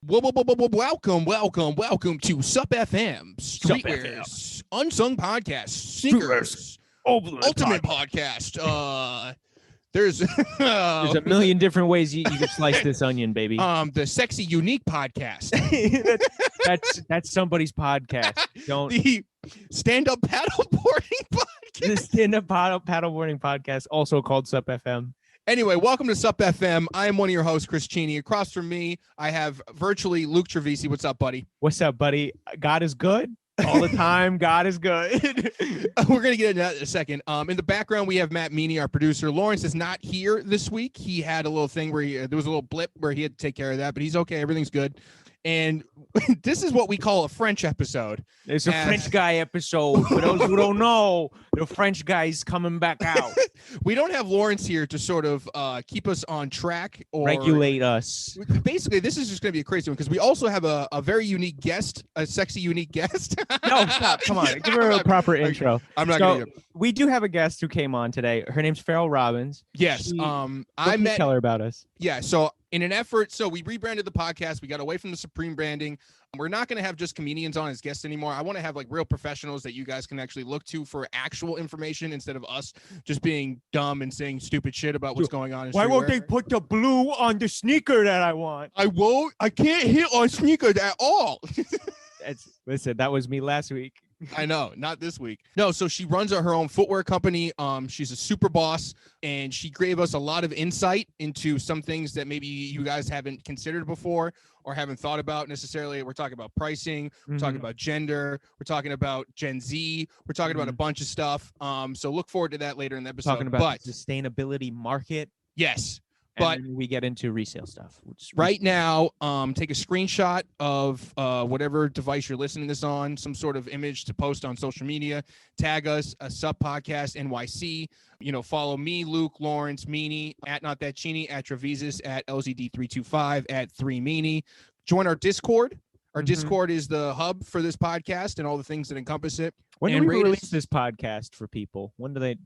Welcome to SupFM, Streetwear's unsung podcast, sneakers, ultimate podcast. There's There's a million different ways you can slice this onion, baby. The sexy unique podcast. that's somebody's podcast. Don't the stand-up paddleboarding podcast. The stand-up paddleboarding podcast, also called SupFM. Anyway, welcome to SupFM. I am one of your hosts, Chris Cheney. Across from me, I have virtually Luke Trovese. What's up, buddy? What's up, buddy? God is good all the time. God is good. We're going to get into that in a second. In the background, we have Matt Meany, our producer. Lawrence is not here this week. He had a little thing where there was a little blip where he had to take care of that, but he's okay. Everything's good. And this is what we call a French episode. It's a French guy episode. For those who don't know, the French guy's coming back out. We don't have Lawrence here to sort of keep us on track or regulate us. Basically, this is just going to be a crazy one because we also have a very unique guest, a sexy, unique guest. No, stop. Come on. Give her a proper intro. I'm not going to. We do have a guest who came on today. Her name's Faryl Robbins. Yes. Tell her about us. Yeah. So in an effort, we rebranded the podcast. We got away from the Supreme branding. We're not going to have just comedians on as guests anymore. I want to have like real professionals that you guys can actually look to for actual information instead of us just being dumb and saying stupid shit about what's going on. Why won't they put the blue on the sneaker that I want? I can't hit on sneakers at all. Listen, that was me last week. I know, not this week. No, so she runs her own footwear company. She's a super boss, and she gave us a lot of insight into some things that maybe you guys haven't considered before or haven't thought about necessarily. We're talking about pricing. We're talking about gender. We're talking about Gen Z. We're talking about a bunch of stuff. So look forward to that later in the episode. Talking about the sustainability market. Yes. But we get into resale stuff. Right now, take a screenshot of whatever device you're listening to this on, some sort of image to post on social media. Tag us, a Sup Podcast NYC. Follow me, Luke, Lawrence, Meany, at Not That Cheney, at Trovese, at LZD325, at 3Meany. Join our Discord. Our Discord is the hub for this podcast and all the things that encompass it. When do we release this podcast for people? When do they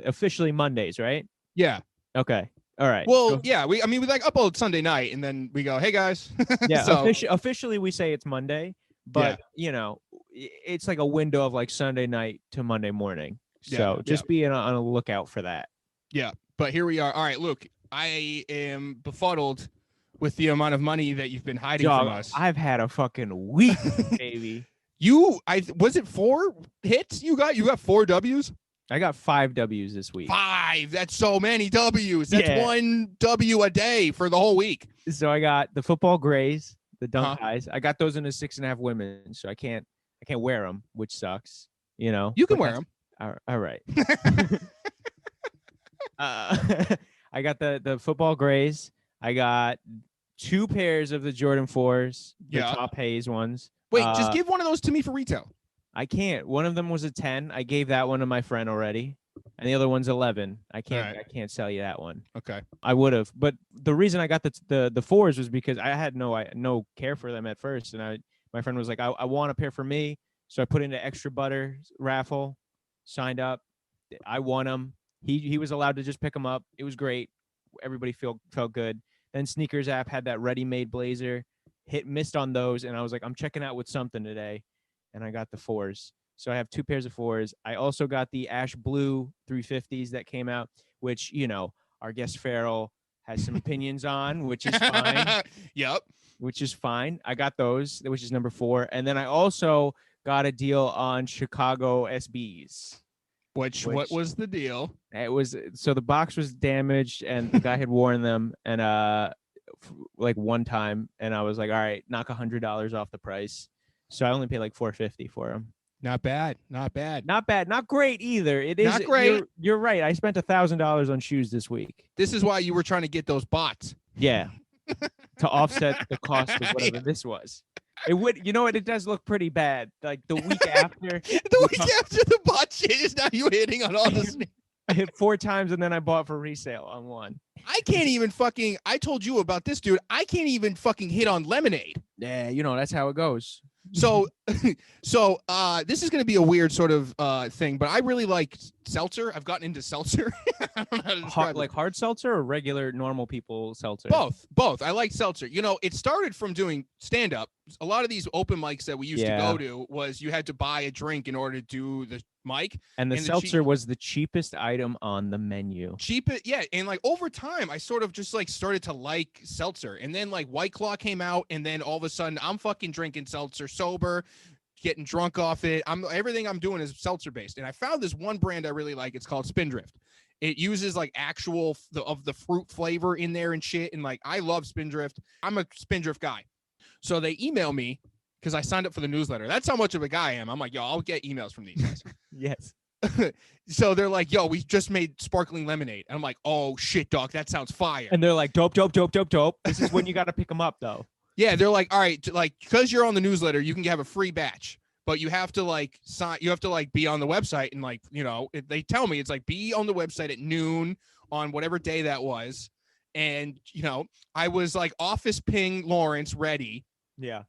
officially Mondays, right? Yeah. Okay. All right. Well, yeah, we like upload Sunday night and then we go, hey guys. Yeah. Officially we say it's Monday, but it's like a window of like Sunday night to Monday morning. So just be on a lookout for that. Yeah. But here we are. All right, Luke, I am befuddled with the amount of money that you've been hiding from us. I've had a fucking week, baby. Was it 4 hits you got? You got 4 W's? I got 5 W's this week. 5. That's so many W's. That's 1 W a day for the whole week. So I got the football grays, the dunk highs. I got those in a 6.5 women, so I can't wear them, which sucks. You can wear them. All right. I got the football grays. I got 2 pairs of the Jordan 4s, the top haze ones. Wait, just give one of those to me for retail. I can't. One of them was a 10. I gave that one to my friend already. And the other one's 11. I can't sell you that one. Okay. I would have. But the reason I got the 4s was because I had no care for them at first. And my friend was like, I want a pair for me. So I put in the extra butter raffle, signed up. I won them. He was allowed to just pick them up. It was great. Everybody felt good. Then Sneakers app had that ready-made blazer. Missed on those. And I was like, I'm checking out with something today. And I got the 4s. So I have 2 pairs of 4s. I also got the ash blue 350s that came out, which, our guest Faryl has some opinions on, which is fine. Yep. Which is fine. I got those, which is number 4. And then I also got a deal on Chicago SBs. What was the deal? It was, so the box was damaged and the guy had worn them and like one time. And I was like, all right, knock $100 off the price. So I only paid like $450 for them. Not bad. Not great either. It is not great. You're right. I spent $1,000 on shoes this week. This is why you were trying to get those bots. Yeah. To offset the cost of whatever this was. It would, it does look pretty bad. Like the week after. After the bot shit is now you hitting on all this. I hit 4 times and then I bought for resale on one. I can't even I told you about this, dude. I can't even fucking hit on lemonade. Yeah, that's how it goes. So, this is going to be a weird sort of thing, but I really like seltzer. I've gotten into seltzer. I don't know how to describe Like hard seltzer or regular normal people seltzer? Both. I like seltzer. You know, it started from doing stand-up. A lot of these open mics that we used to go to was you had to buy a drink in order to do the mic. And the seltzer was the cheapest item on the menu. Yeah. And like over time, I sort of just like started to like seltzer. And then like White Claw came out, and then all of a sudden I'm fucking drinking seltzer sober, getting drunk off it. Everything I'm doing is seltzer based. And I found this one brand I really like. It's called Spindrift. It uses like actual of the fruit flavor in there and shit. And like, I love Spindrift. I'm a Spindrift guy. So they email me because I signed up for the newsletter. That's how much of a guy I am. I'm like, yo, I'll get emails from these guys. Yes. So they're like, yo, we just made sparkling lemonade. And I'm like, oh shit, dog, that sounds fire. And they're like, dope. This is when you got to pick them up though. Yeah. They're like, all right, like, because you're on the newsletter, you can have a free batch. But you have to like sign, you have to like be on the website and like, you know, they tell me it's like be on the website at noon on whatever day that was. And, you know, I was like office ping Lawrence ready. Yeah.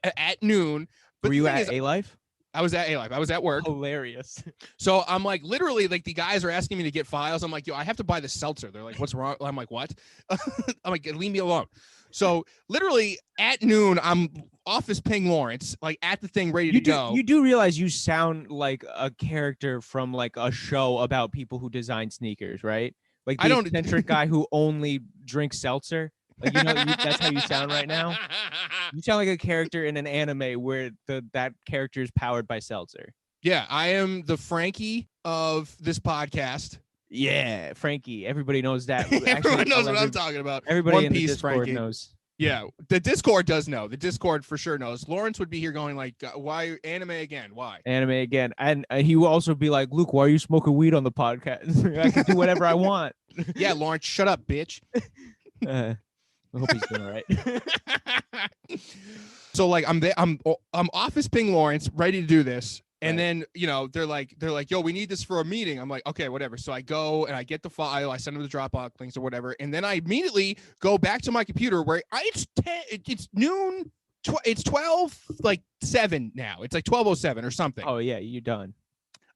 At noon. But were you at A-Life? I was at A-Life. I was at work. Hilarious. So I'm like, literally, like the guys are asking me to get files. I'm like, yo, I have to buy the seltzer. They're like, what's wrong? I'm like, what? I'm like, leave me alone. So literally at noon, I'm office ping Lawrence, like at the thing ready to go. You do realize you sound like a character from like a show about people who design sneakers, right? Like the eccentric guy who only drinks seltzer. Like, you know, that's how you sound right now. You sound like a character in an anime where that character is powered by seltzer. Yeah, I am the Frankie of this podcast. Yeah, Frankie. Everybody knows that. Everyone knows what I'm talking about. Everybody in the Discord Frankie knows. Yeah, the Discord does know. The Discord for sure knows. Lawrence would be here going like, why anime again? Why? Anime again. And he will also be like, Luke, why are you smoking weed on the podcast? I can do whatever I want. Yeah, Lawrence, shut up, bitch. I hope he's doing all right. So like I'm office ping Lawrence, ready to do this. And then, you know, they're like, yo, we need this for a meeting. I'm like, okay, whatever. So I go and I get the file. I send them the Dropbox links or whatever. And then I immediately go back to my computer where it's noon. It's 12:07 now. It's like 12:07 or something. Oh yeah, you're done.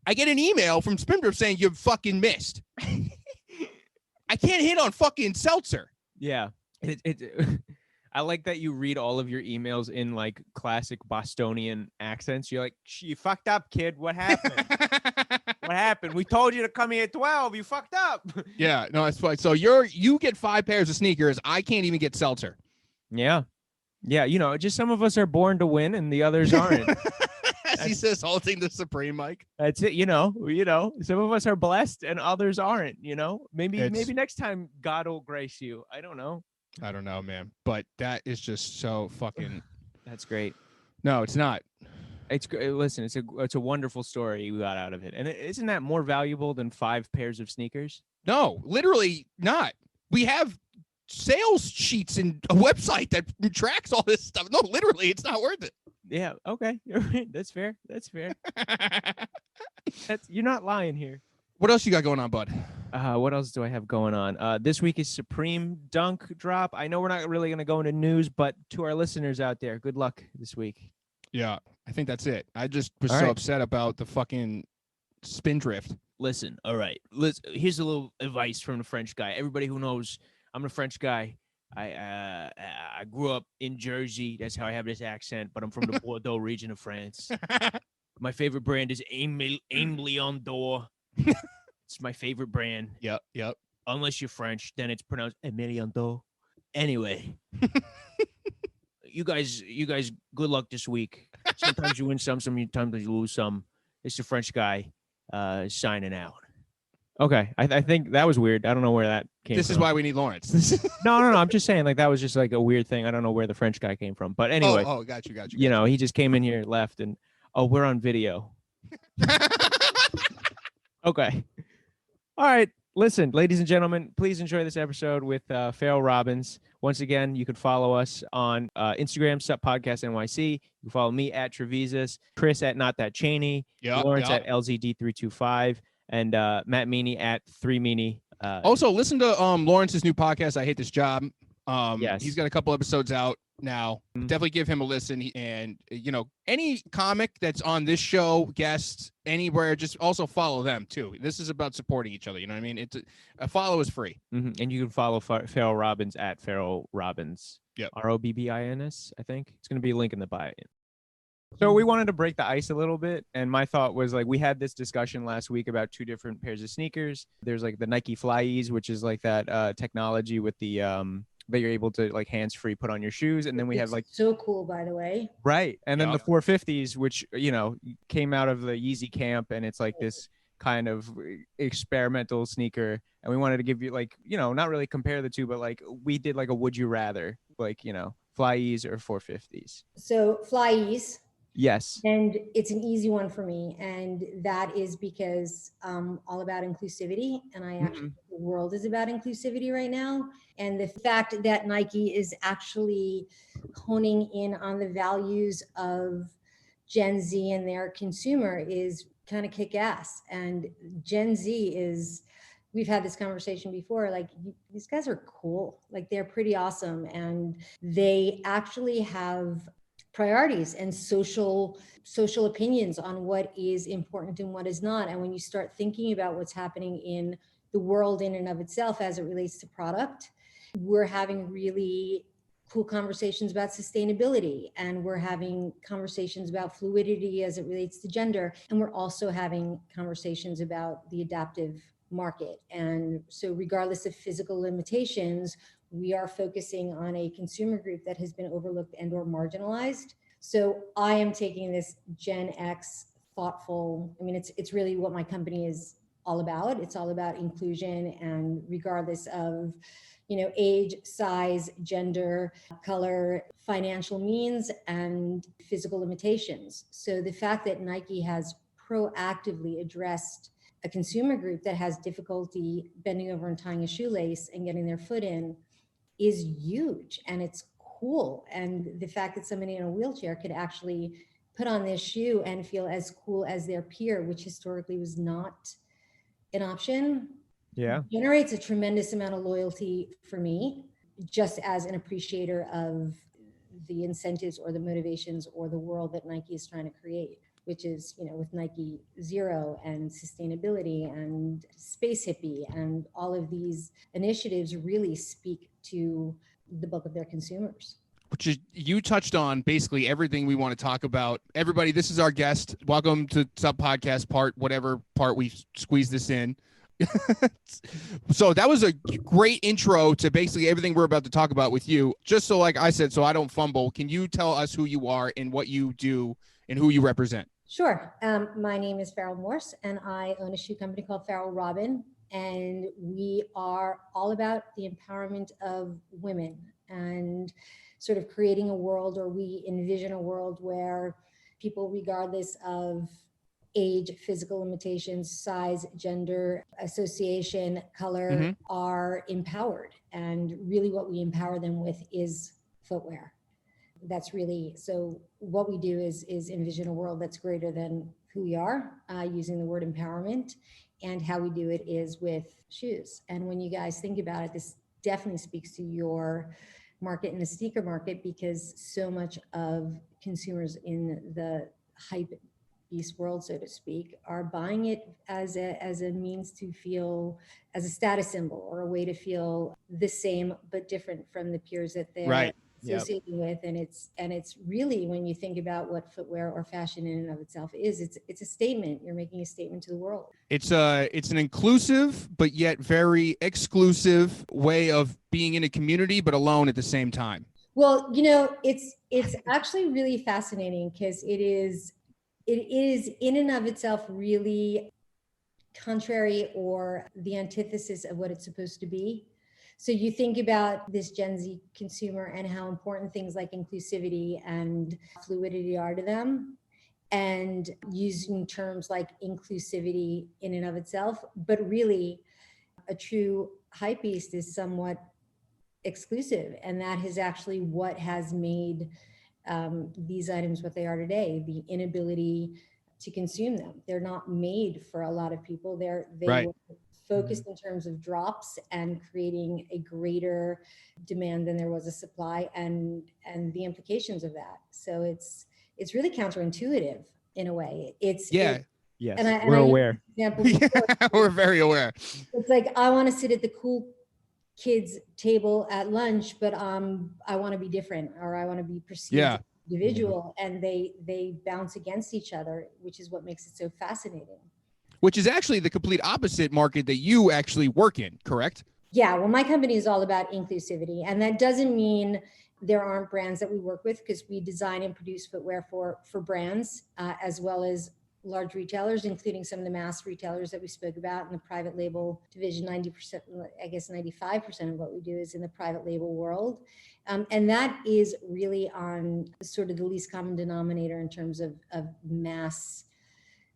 I get an email from Spindrift saying you fucking missed. I can't hit on fucking seltzer. Yeah. I like that you read all of your emails in like classic Bostonian accents. You're like, you fucked up, kid. What happened? What happened? We told you to come here at 12. You fucked up. Yeah, no, it's fine. So you get 5 pairs of sneakers. I can't even get seltzer. Yeah. Yeah. You know, just some of us are born to win and the others aren't. He says, holding the Supreme mic. That's it. You know, some of us are blessed and others aren't, you know, maybe next time God will grace you. I don't know. I don't know, man, but that is just so fucking. That's great. No, it's not. It's great. Listen, it's a wonderful story you got out of it, and isn't that more valuable than 5 pairs of sneakers? No, literally not. We have sales sheets and a website that tracks all this stuff. No, literally, it's not worth it. Yeah. Okay. That's fair. You're not lying here. What else you got going on, bud? What else do I have going on? This week is Supreme Dunk Drop. I know we're not really going to go into news, but to our listeners out there, good luck this week. Yeah, I think that's it. I just was upset about the fucking Spindrift. Listen, all right. Here's a little advice from the French guy. Everybody who knows I'm a French guy. I grew up in Jersey. That's how I have this accent, but I'm from the Bordeaux region of France. My favorite brand is Aime Leon d'Or. It's my favorite brand. Yep. Unless you're French, then it's pronounced Emilion d'Or. Anyway, you guys, good luck this week. Sometimes you win some, sometimes you lose some. It's the French guy signing out. Okay, I think that was weird. I don't know where that came from. This is why we need Lawrence. No. I'm just saying, like, that was just like a weird thing. I don't know where the French guy came from. But anyway. Oh, got you. You know, he just came in here, left, and, we're on video. Okay. All right. Listen, ladies and gentlemen, please enjoy this episode with Faryl Robbins. Once again, you can follow us on Instagram, SupPodcastNYC. You can follow me at Trovese, Chris at Not That Cheney, Lawrence at LZD325, and Matt Meany at 3Meany. Also, listen to Lawrence's new podcast, I Hate This Job. Yes. He's got a couple episodes out. now. Definitely give him a listen. And, you know, any comic that's on this show, guests, anywhere, just also follow them too. This is about supporting each other. You know what I mean? It's a follow is free. And you can follow Faryl Robbins at Faryl Robbins. Yep. Robbins, I think. It's going to be a link in the bio. So we wanted to break the ice a little bit. And my thought was, like, we had this discussion last week about two different pairs of sneakers. There's like the Nike Flyees, which is like that technology with the that you're able to like hands-free put on your shoes. And then we have like so cool, by the way. Right. And then the 450s, which, you know, came out of the Yeezy camp, and it's like this kind of experimental sneaker. And we wanted to give you, like, you know, not really compare the two, but like we did like a would you rather, like, you know, Flyees or 450s. So Flyees. Yes. And it's an easy one for me. And that is because I'm all about inclusivity. And I actually, the world is about inclusivity right now. And the fact that Nike is actually honing in on the values of Gen Z and their consumer is kind of kick ass. And Gen Z is, we've had this conversation before, like, these guys are cool. Like, they're pretty awesome. And they actually have priorities and social opinions on what is important and what is not. And when you start thinking about what's happening in the world in and of itself as it relates to product, we're having really cool conversations about sustainability, and we're having conversations about fluidity as it relates to gender, and we're also having conversations about the adaptive market. And so regardless of physical limitations, we are focusing on a consumer group that has been overlooked and or marginalized. So I am taking this Gen X thoughtful, I mean, it's really what my company is all about. It's all about inclusion, and regardless of, you know, age, size, gender, color, financial means, and physical limitations. So the fact that Nike has proactively addressed a consumer group that has difficulty bending over and tying a shoelace and getting their foot in is huge, and it's cool. And the fact that somebody in a wheelchair could actually put on this shoe and feel as cool as their peer, which historically was not an option, generates a tremendous amount of loyalty for me, just as an appreciator of the incentives or the motivations or the world that Nike is trying to create, which is, you know, with Nike Zero and sustainability and space hippie, and all of these initiatives really speak to the bulk of their consumers. Which is, you touched on basically everything we want to talk about. Everybody, this is our guest. Welcome to Sub Podcast part, whatever part we squeeze this in. So that was a great intro to basically everything we're about to talk about with you. Just so, like I said, so I don't fumble, can you tell us who you are and what you do and who you represent? Sure. My name is Faryl Morse, and I own a shoe company called Faryl Robin, and we are all about the empowerment of women and sort of creating a world, or we envision a world where people, regardless of age, physical limitations, size, gender, association, color, are empowered. And really what we empower them with is footwear. That's really, so what we do is envision a world that's greater than who we are, using the word empowerment. And how we do it is with shoes. And when you guys think about it, this definitely speaks to your market and the sneaker market, because so much of consumers in the Hypebeast world, so to speak, are buying it as a means to feel, as a status symbol, or a way to feel the same but different from the peers that they're associating with. And it's really, when you think about what footwear or fashion in and of itself is, it's a statement. You're making a statement to the world. It's an inclusive but yet very exclusive way of being in a community, but alone at the same time. Well, you know, it's actually really fascinating, because it is in and of itself really contrary, or the antithesis of what it's supposed to be. So you think about this Gen Z consumer and how important things like inclusivity and fluidity are to them, and using terms like inclusivity in and of itself, but really a true hypebeast is somewhat exclusive. And that is actually what has made these items what they are today, the inability to consume them. They're not made for a lot of people. They were focused in terms of drops and creating a greater demand than there was a supply, and the implications of that. So it's really counterintuitive in a way. Yeah. Yes, and we're I use aware. this example before. Yeah, we're very aware. It's like, I want to sit at the cool kids table at lunch, but I want to be different, or I want to be perceived Yeah. as individual, and they bounce against each other, which is what makes it so fascinating. Which is actually the complete opposite market that you actually work in, correct? Yeah, well, my company is all about inclusivity, and that doesn't mean there aren't brands that we work with, because we design and produce footwear for brands, as well as large retailers, including some of the mass retailers that we spoke about in the private label division. 90%, I guess 95% of what we do is in the private label world. And that is really on sort of the least common denominator in terms of mass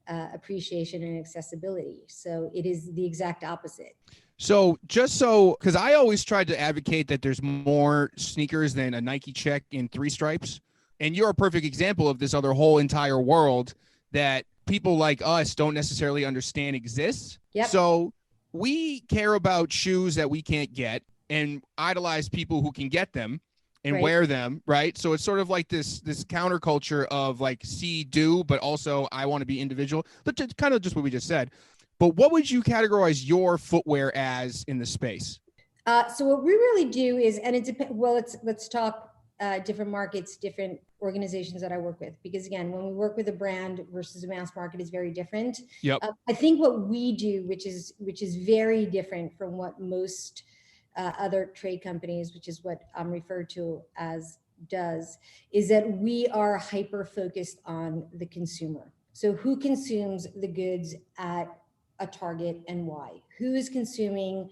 appreciation and accessibility. So it is the exact opposite. So because I always tried to advocate that there's more sneakers than a Nike check in 3 stripes. And you're a perfect example of this other whole entire world that people like us don't necessarily understand exists. Yep. So we care about shoes that we can't get and idolize people who can get them and Right. wear them, right? So it's sort of like this counterculture of like see, do, but also I want to be individual. But kind of just what we just said. But what would you categorize your footwear as in the space? So what we really do is, and it depends. Well, let's talk different markets, different organizations that I work with, because again, when we work with a brand versus a mass market is very different. Yep. I think what we do, which is very different from what most other trade companies, which is what I'm referred to as, does, is that we are hyper focused on the consumer. So who consumes the goods at a Target and why? Who is consuming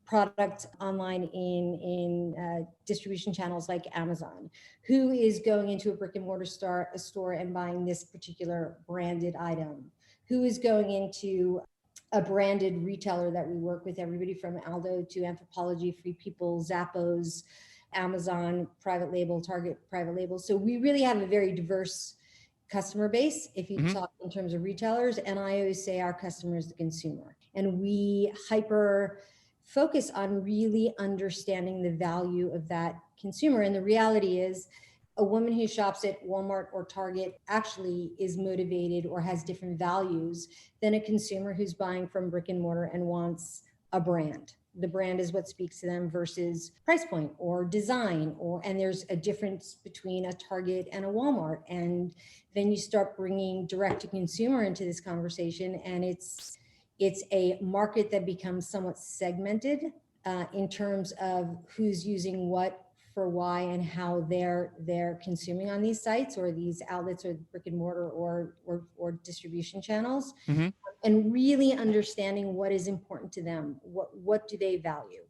product online in distribution channels like Amazon? Who is going into a brick and mortar store and buying this particular branded item? Who is going into a branded retailer that we work with, everybody from Aldo to Anthropologie, Free People, Zappos, Amazon, private label, Target private label. So we really have a very diverse customer base, if you talk in terms of retailers. And I always say our customer is the consumer. And we hyper focus on really understanding the value of that consumer. And the reality is, a woman who shops at Walmart or Target actually is motivated or has different values than a consumer who's buying from brick and mortar and wants a brand. The brand is what speaks to them versus price point or design, and there's a difference between a Target and a Walmart. And then you start bringing direct to consumer into this conversation, and it's a market that becomes somewhat segmented in terms of who's using what for why and how they're consuming on these sites or these outlets or brick and mortar or distribution channels, and really understanding what is important to them. What do they value?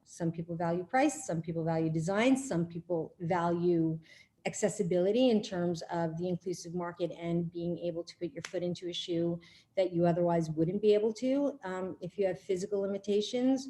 Some people value price, some people value design, some people value accessibility in terms of the inclusive market and being able to put your foot into a shoe that you otherwise wouldn't be able to. If you have physical limitations,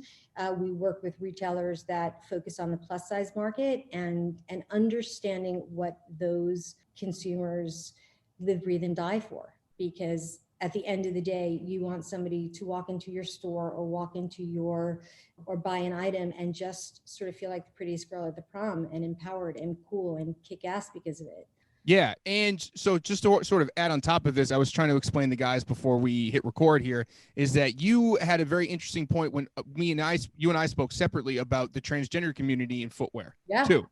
we work with retailers that focus on the plus size market and understanding what those consumers live, breathe, and die for. Because at the end of the day, you want somebody to walk into your store or walk into or buy an item and just sort of feel like the prettiest girl at the prom and empowered and cool and kick ass because of it. Yeah. And so just to sort of add on top of this, I was trying to explain the guys before we hit record here, is that you had a very interesting point when you and I spoke separately about the transgender community in footwear too.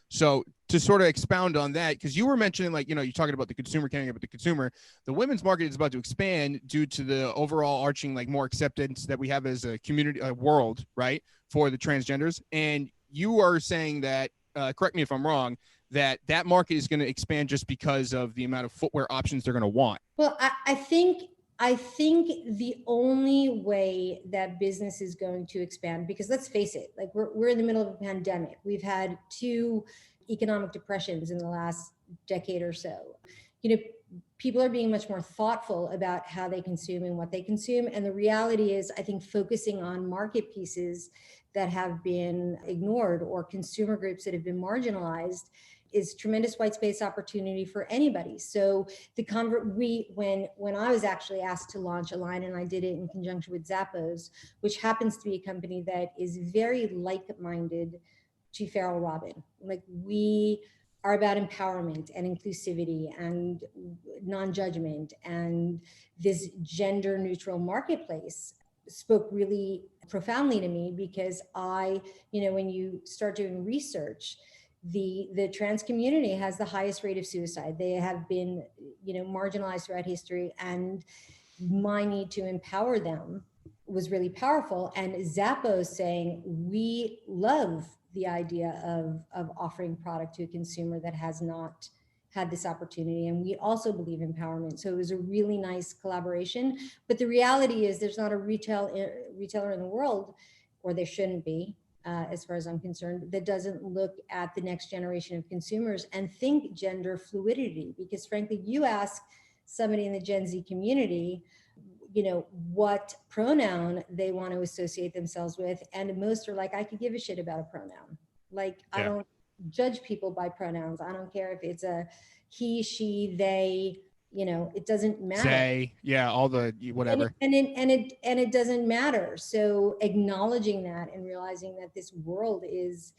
So to sort of expound on that, because you were mentioning, like, you're talking about the consumer, caring about the consumer, the women's market is about to expand due to the overall arching, like, more acceptance that we have as a community, a world, right, for the transgenders. And you are saying that, correct me if I'm wrong, that market is going to expand just because of the amount of footwear options they're going to want. Well, I think the only way that business is going to expand, because let's face it, like we're in the middle of a pandemic. We've had 2 economic depressions in the last decade or so. People are being much more thoughtful about how they consume and what they consume. And the reality is, I think focusing on market pieces that have been ignored or consumer groups that have been marginalized is tremendous white space opportunity for anybody. So when I was actually asked to launch a line, and I did it in conjunction with Zappos, which happens to be a company that is very like-minded to Faryl Robin. Like, we are about empowerment and inclusivity and non-judgment, and this gender neutral marketplace spoke really profoundly to me, because when you start doing research, the trans community has the highest rate of suicide. They have been, marginalized throughout history, and my need to empower them was really powerful. And Zappos saying, we love the idea of offering product to a consumer that has not had this opportunity, and we also believe empowerment. So it was a really nice collaboration. But the reality is, there's not a retailer in the world, or there shouldn't be, as far as I'm concerned, that doesn't look at the next generation of consumers and think gender fluidity. Because frankly, you ask somebody in the Gen Z community, what pronoun they want to associate themselves with, and most are like, I could give a shit about a pronoun. Like, yeah. I don't judge people by pronouns. I don't care if it's a he, she, they, it doesn't matter. Say, yeah, all the whatever. And it doesn't matter. So acknowledging that and realizing that this world is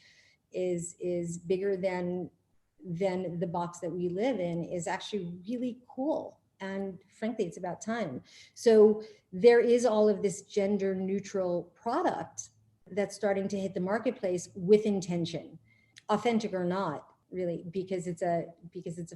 bigger than the box that we live in is actually really cool. And frankly, it's about time. So there is all of this gender neutral product that's starting to hit the marketplace with intention, authentic or not, really, because it's a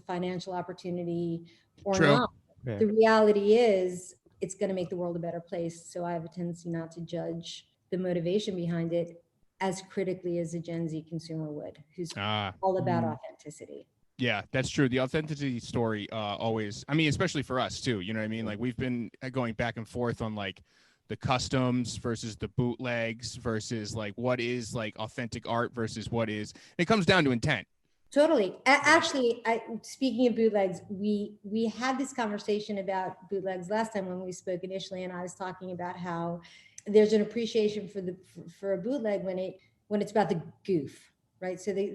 financial opportunity or True. Not. Yeah. The reality is, it's going to make the world a better place. So I have a tendency not to judge the motivation behind it as critically as a Gen Z consumer would, who's all about authenticity. Yeah, that's true. The authenticity story always, I mean, especially for us too, you know what I mean? Like, we've been going back and forth on like the customs versus the bootlegs versus like what is like authentic art versus what is, it comes down to intent. Totally. Actually, speaking of bootlegs, we had this conversation about bootlegs last time when we spoke initially, and I was talking about how there's an appreciation for a bootleg when it's about the goof. Right. So the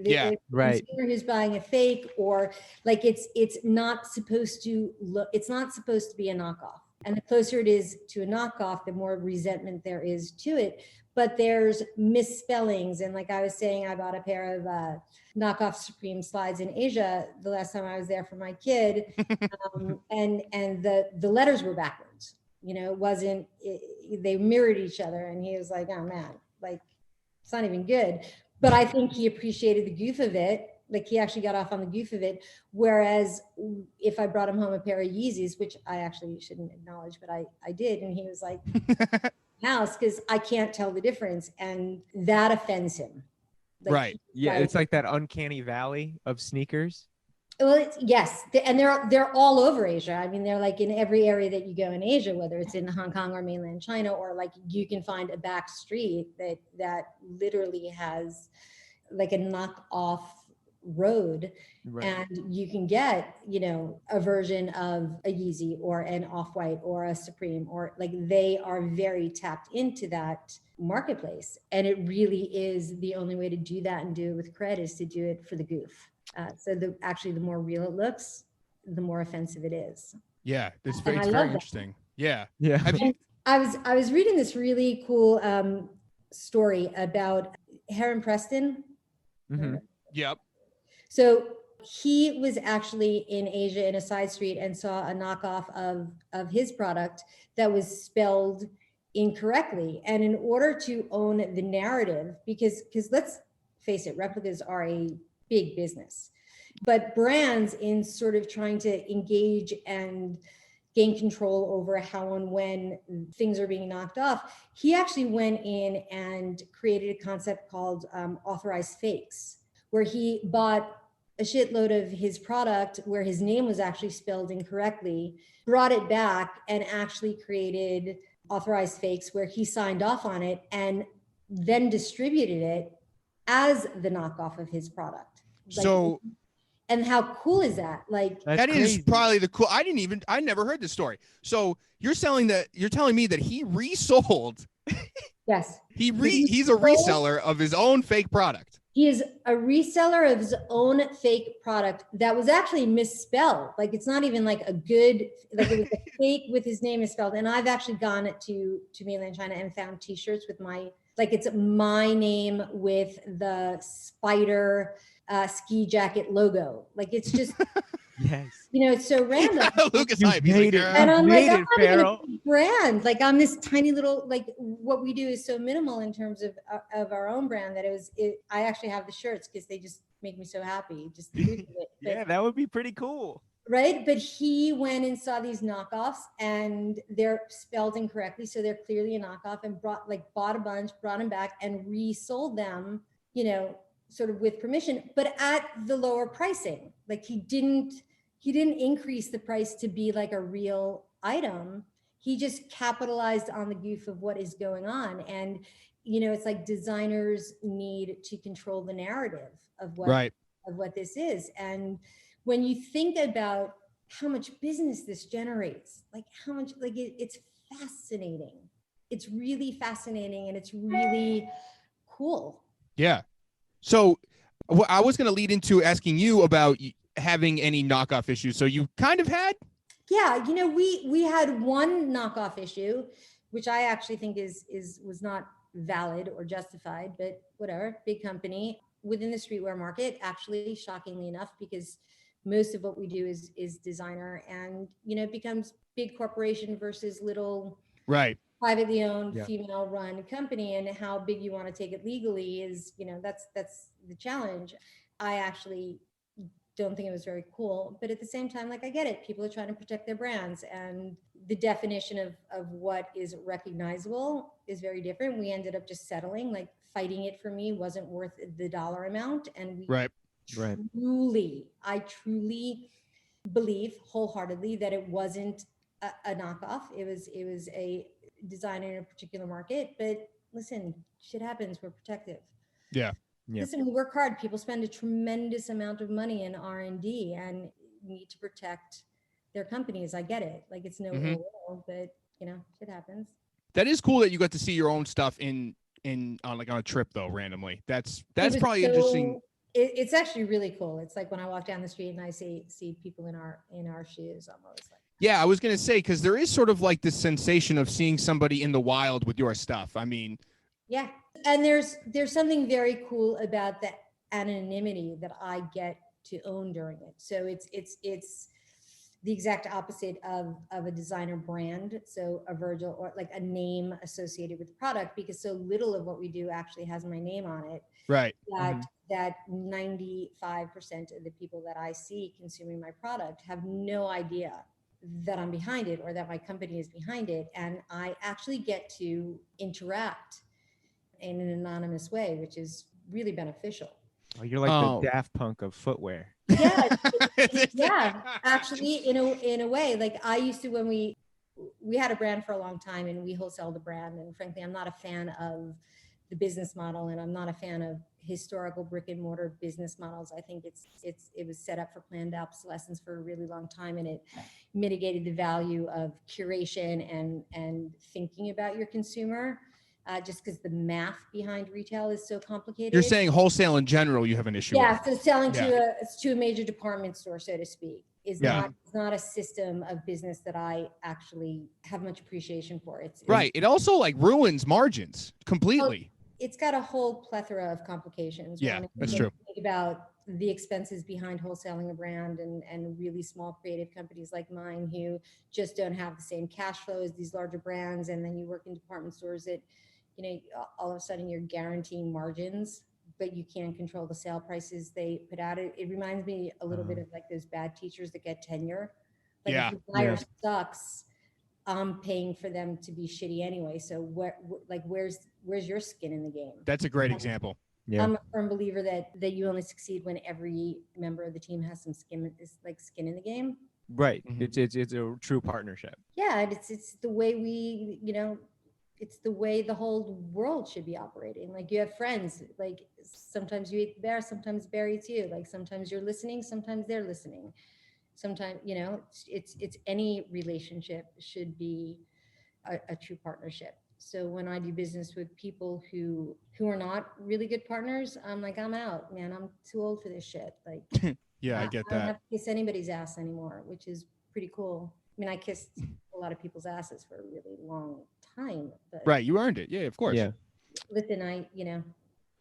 consumer who's buying a fake, or like it's not supposed to look, it's not supposed to be a knockoff. And the closer it is to a knockoff, the more resentment there is to it. But there's misspellings. And like I was saying, I bought a pair of knockoff Supreme slides in Asia the last time I was there for my kid. And the letters were backwards. It wasn't, they mirrored each other. And he was like, oh man, like, it's not even good. But I think he appreciated the goof of it. Like, he actually got off on the goof of it. Whereas if I brought him home a pair of Yeezys, which I actually shouldn't acknowledge, but I did. And he was like, house, because I can't tell the difference. And that offends him. Like, right. Yeah. It's like that uncanny valley of sneakers. Well, yes. And they're all over Asia. I mean, they're like in every area that you go in Asia, whether it's in Hong Kong or mainland China, or like you can find a back street that literally has like a knockoff road. Right. And you can get, a version of a Yeezy or an Off-White or a Supreme, or like, they are very tapped into that marketplace. And it really is the only way to do that and do it with cred is to do it for the goof. So the more real it looks, the more offensive it is. Yeah, it's very interesting. Yeah. I was reading this really cool story about Heron Preston. Mm-hmm. Yep. So he was actually in Asia in a side street and saw a knockoff of his product that was spelled incorrectly. And in order to own the narrative, because let's face it, replicas are a big business, but brands, in sort of trying to engage and gain control over how and when things are being knocked off, he actually went in and created a concept called Authorized Fakes, where he bought a shitload of his product where his name was actually spelled incorrectly, brought it back, and actually created Authorized Fakes where he signed off on it and then distributed it as the knockoff of his product. So, and how cool is that? Like, that is probably the cool. I never heard this story. So you're telling me that he resold. Yes. He's a reseller of his own fake product. He is a reseller of his own fake product that was actually misspelled. Like it's not even like a good, like it was a fake with his name misspelled. And I've actually gone to mainland China and found T-shirts with like it's my name with the spider ski jacket logo. Like it's just, Yes. it's so random. Lucas You Hype. He's made like, it. And I'm like, made I'm it, not even a Faryl. big brand. Like I'm this tiny little, like what we do is so minimal in terms of our own brand that I actually have the shirts because they just make me so happy. Just losing it. Yeah, that would be pretty cool. Right. But he went and saw these knockoffs and they're spelled incorrectly. So they're clearly a knockoff and bought a bunch, brought them back and resold them, sort of with permission, but at the lower pricing. Like he didn't increase the price to be like a real item. He just capitalized on the goof of what is going on. And, it's like designers need to control the narrative of what this is. And when you think about how much business this generates, like how much, like it's fascinating. It's really fascinating and it's really cool. yeah. So I was going to lead into asking you about having any knockoff issues. So you kind of had? Yeah. We had one knockoff issue, which I actually think was not valid or justified, but whatever, big company within the streetwear market, actually, shockingly enough, because most of what we do is designer and, it becomes big corporation versus little Right. privately owned, female run company, and how big you want to take it legally is, that's the challenge. I actually don't think it was very cool, but at the same time, like I get it. People are trying to protect their brands and the definition of what is recognizable is very different. We ended up just settling, like fighting it for me wasn't worth the dollar amount. And we I truly believe wholeheartedly that it wasn't a knockoff. It was a designer in a particular market. But listen, shit happens. We're protective. Yeah. Listen, we work hard. People spend a tremendous amount of money in R&D and need to protect their companies. I get it. Like it's no ill will, but shit happens. That is cool that you got to see your own stuff on a trip though, randomly. That's probably interesting. It's actually really cool. It's like when I walk down the street and I see people in our shoes, I'm always like, yeah, I was going to say, because there is sort of like this sensation of seeing somebody in the wild with your stuff. I mean, yeah. And there's something very cool about the anonymity that I get to own during it. So it's the exact opposite of a designer brand. So a Virgil or like a name associated with the product, because so little of what we do actually has my name on it. Right. That 95% of the people that I see consuming my product have no idea that I'm behind it or that my company is behind it. And I actually get to interact in an anonymous way, which is really beneficial. Oh, you're like the Daft Punk of footwear. Yeah, yeah. Actually, in a way, like I used to when we had a brand for a long time and we wholesaled the brand. And frankly, I'm not a fan of the business model, and I'm not a fan of historical brick and mortar business models. I think it was set up for planned obsolescence for a really long time, and it mitigated the value of curation and thinking about your consumer. Just because the math behind retail is so complicated. You're saying wholesale in general, you have an issue with. So selling to a major department store, so to speak, is not a system of business that I actually have much appreciation for. It's it also like ruins margins completely. Well, it's got a whole plethora of complications. That's true. Think about the expenses behind wholesaling a brand and really small creative companies like mine who just don't have the same cash flow as these larger brands. And then you work in department stores that, all of a sudden you're guaranteeing margins, but you can't control the sale prices they put out. It reminds me a little bit of like those bad teachers that get tenure. Like if the buyer sucks, I'm paying for them to be shitty anyway. So where's your skin in the game? That's a great example. Yeah. I'm a firm believer that you only succeed when every member of the team has some skin in the game. Right. It's a true partnership. Yeah, and it's the way we, it's the way the whole world should be operating. Like you have friends, like sometimes you eat the bear, sometimes the bear eats you. Like sometimes you're listening, sometimes they're listening. Sometimes, it's any relationship should be a true partnership. So when I do business with people who are not really good partners, I'm like, I'm out, man. I'm too old for this shit. Like, Yeah, I get I don't that. have to kiss anybody's ass anymore, which is pretty cool. I mean, I kissed a lot of people's asses for a really long time, but Right, you earned it. Yeah, of course. Yeah. listen,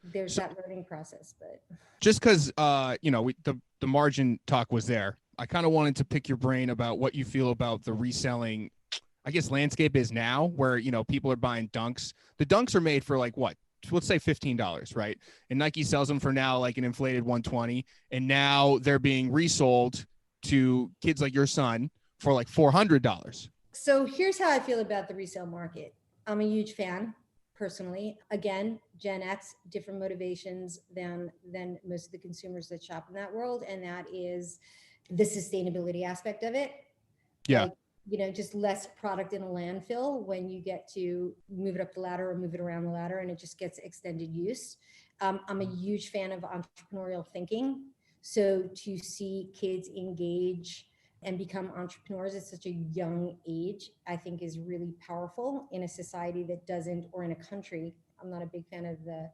there's that learning process, but Just because the margin talk was there, I kind of wanted to pick your brain about what you feel about the reselling, I guess, landscape is now, where people are buying dunks. The dunks are made for like what? Let's say $15, right? And Nike sells them for now like an inflated 120, and now they're being resold to kids like your son for like $400. so here's how I feel about the resale market. I'm a huge fan personally. Again, Gen X, different motivations than most of the consumers that shop in that world, and that is the sustainability aspect of it. Yeah. Like, just less product in a landfill when you get to move it up the ladder or move it around the ladder, and it just gets extended use. I'm a huge fan of entrepreneurial thinking. So to see kids engage and become entrepreneurs at such a young age, I think is really powerful in a society that doesn't, or in a country. I'm not a big fan of the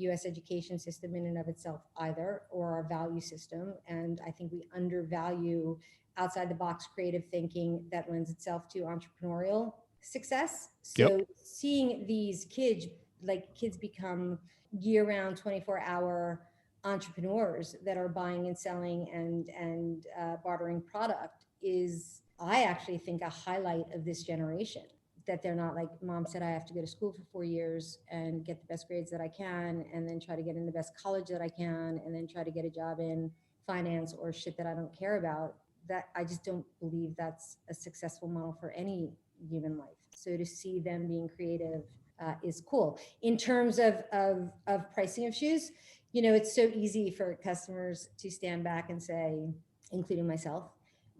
US education system in and of itself either, or our value system. And I think we undervalue outside the box creative thinking that lends itself to entrepreneurial success. So seeing these kids become year-round 24-hour entrepreneurs that are buying and selling and bartering product is, I actually think, a highlight of this generation. That they're not like, mom said I have to go to school for 4 years and get the best grades that I can, and then try to get in the best college that I can, and then try to get a job in finance or shit that I don't care about. That I just don't believe that's a successful model for any human life. So to see them being creative is cool. In terms of pricing of shoes, it's so easy for customers to stand back and say, including myself,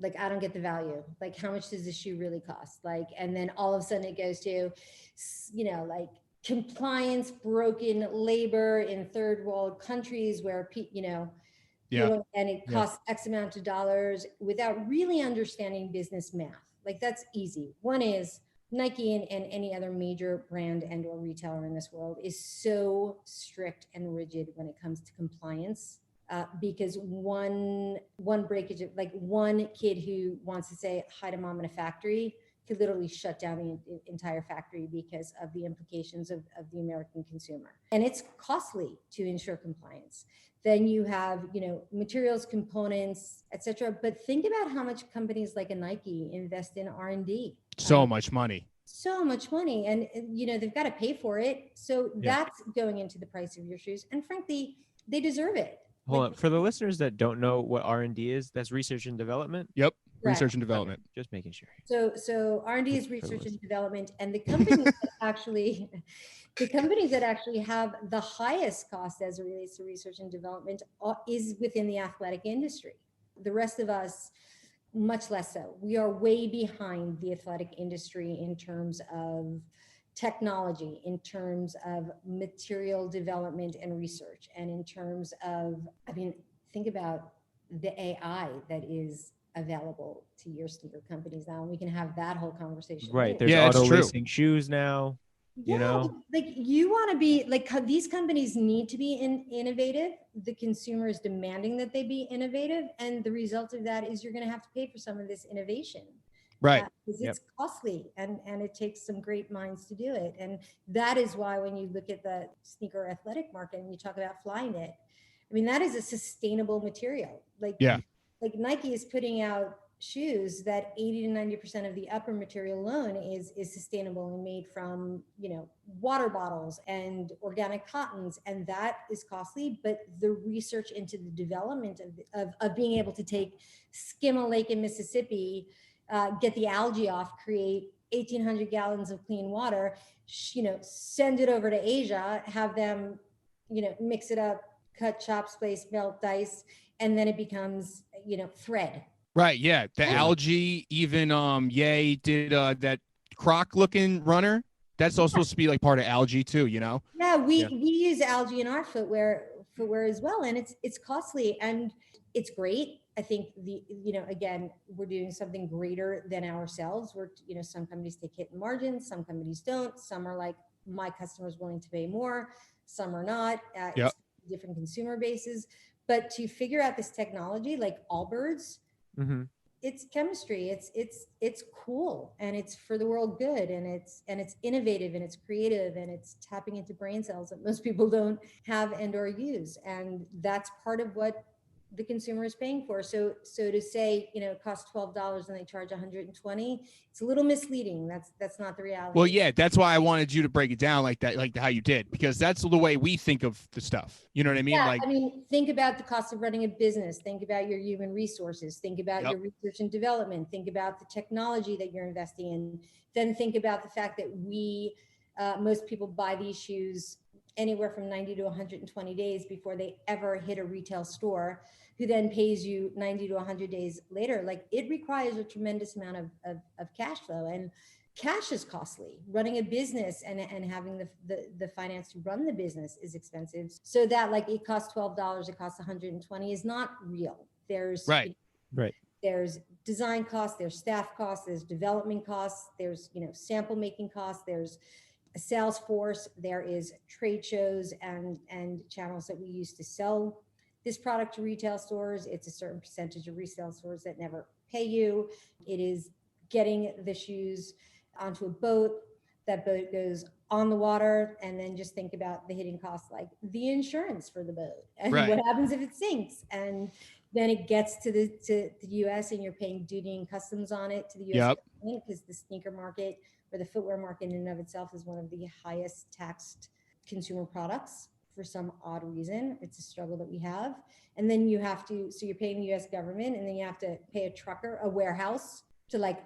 like, I don't get the value. Like, how much does this shoe really cost? Like, and then all of a sudden it goes to, like compliance, broken labor in third world countries where, and it costs X amount of dollars without really understanding business math. Like, that's easy. One is Nike and any other major brand and or retailer in this world is so strict and rigid when it comes to compliance. Because one breakage, like one kid who wants to say hi to mom in a factory could literally shut down the entire factory because of the implications of the American consumer. And it's costly to ensure compliance. Then you have, materials, components, etc. But think about how much companies like a Nike invest in R&D. So much money. So much money. And, they've got to pay for it. So that's going into the price of your shoes. And frankly, they deserve it. Hold on. For the listeners that don't know what R&D is, that's research and development. Yep. Right. Research and development. Okay. Just making sure. So R&D is research and development, and the companies that actually have the highest cost as it relates to research and development is within the athletic industry. The rest of us, much less so. We are way behind the athletic industry in terms of technology, in terms of material development and research, and in terms of, think about the AI that is available to your sneaker companies now, and we can have that whole conversation. Right. Later. There's auto lacing shoes now. Like you want to be like, these companies need to be innovative. The consumer is demanding that they be innovative, and the result of that is you're going to have to pay for some of this innovation. Right. Because it's costly and it takes some great minds to do it. And that is why when you look at the sneaker athletic market and you talk about flying it, that is a sustainable material. Like Nike is putting out shoes that 80 to 90% of the upper material alone is sustainable and made from, water bottles and organic cottons. And that is costly, but the research into the development of being able to skim a lake in Mississippi, get the algae off, create 1,800 gallons of clean water, send it over to Asia, have them, mix it up, cut, chop, splice, melt, dice, and then it becomes, thread. Right. Yeah. The algae, even Ye did that croc looking runner. That's also supposed to be like part of algae too, Yeah, we use algae in our footwear as well, and it's costly and it's great. I think again, we're doing something greater than ourselves. Some companies take hit in margins, some companies don't. Some are like, my customer's willing to pay more, some are not. It's different consumer bases. But to figure out this technology, like Allbirds, it's chemistry. It's cool, and it's for the world good, and it's innovative, and it's creative, and it's tapping into brain cells that most people don't have and or use. And that's part of what the consumer is paying for. So to say, it costs $12 and they charge $120, it's a little misleading. That's not the reality. Well, yeah, that's why I wanted you to break it down like that, like how you did, because that's the way we think of the stuff. You know what I mean? Yeah, think about the cost of running a business. Think about your human resources. Think about your research and development. Think about the technology that you're investing in. Then think about the fact that most people buy these shoes anywhere from 90 to 120 days before they ever hit a retail store, who then pays you 90 to 100 days later. Like, it requires a tremendous amount of cash flow, and cash is costly. Running a business and having the finance to run the business is expensive. So that, like, it costs $12, it costs 120 is not real. There's there's design costs, there's staff costs, there's development costs, there's sample making costs, there's a sales force, there is trade shows and channels that we use to sell this product to retail stores. It's a certain percentage of resale stores that never pay you. It is getting the shoes onto a boat. That boat goes on the water, and then just think about the hidden costs, like the insurance for the boat, and what happens if it sinks, and then it gets to the U.S. and you're paying duty and customs on it to the U.S. government, because the sneaker market or the footwear market in and of itself is one of the highest taxed consumer products for some odd reason. It's a struggle that we have. And then so you're paying the U.S. government, and then you have to pay a warehouse to like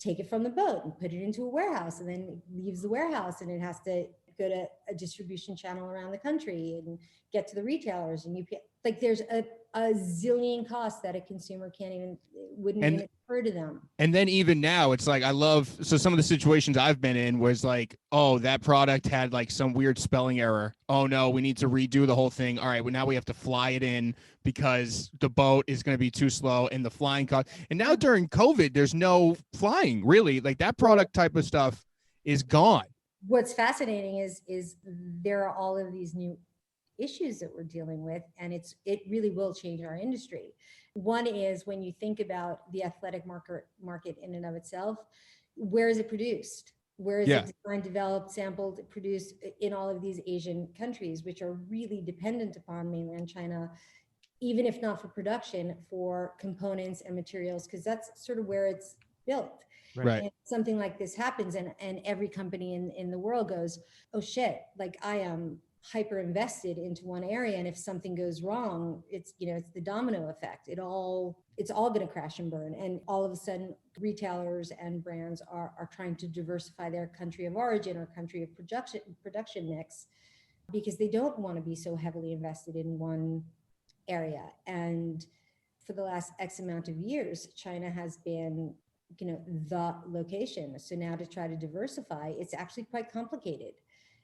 take it from the boat and put it into a warehouse, and then it leaves the warehouse and it has to go to a distribution channel around the country and get to the retailers, and you pay, like, there's a zillion costs that a consumer wouldn't even occur to them. And then even now, it's like, so some of the situations I've been in was like, oh, that product had like some weird spelling error. Oh no, we need to redo the whole thing. All right, well, now we have to fly it in because the boat is going to be too slow and the flying cost. And now during COVID, there's no flying really. Like, that product type of stuff is gone. What's fascinating is there are all of these new issues that we're dealing with, and it really will change our industry. One is, when you think about the athletic market in and of itself, where is it produced? Where is it designed, developed, sampled, produced in all of these Asian countries, which are really dependent upon mainland China, even if not for production, for components and materials, because that's sort of where it's built. Right. And something like this happens, and every company in the world goes, oh shit, like, I am hyper invested into one area, and if something goes wrong, it's the domino effect. It's all going to crash and burn. And all of a sudden, retailers and brands are trying to diversify their country of origin or country of production mix, because they don't want to be so heavily invested in one area. And for the last X amount of years, China has been the location. So now to try to diversify, it's actually quite complicated.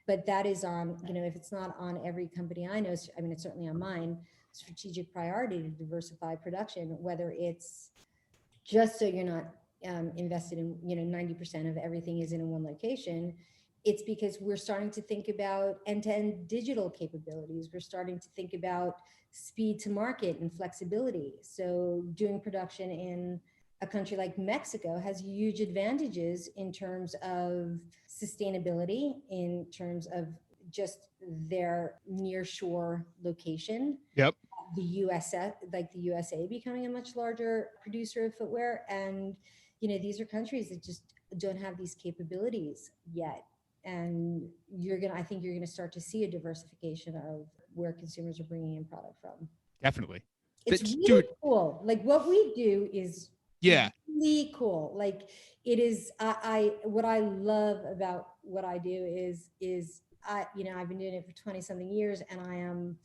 But that is on, if it's not on every company I know, it's certainly on mine, strategic priority to diversify production, whether it's just so you're not invested in, 90% of everything is in one location. It's because we're starting to think about end-to-end digital capabilities. We're starting to think about speed to market and flexibility. So doing production in a country like Mexico has huge advantages in terms of sustainability, in terms of just their nearshore location. Yep. The USA becoming a much larger producer of footwear. And, these are countries that just don't have these capabilities yet. And I think you're going to start to see a diversification of where consumers are bringing in product from. Definitely. It's really cool. Like, what we do is really cool. Like, it is, what I love about what I do is I've been doing it for 20 something years, and I am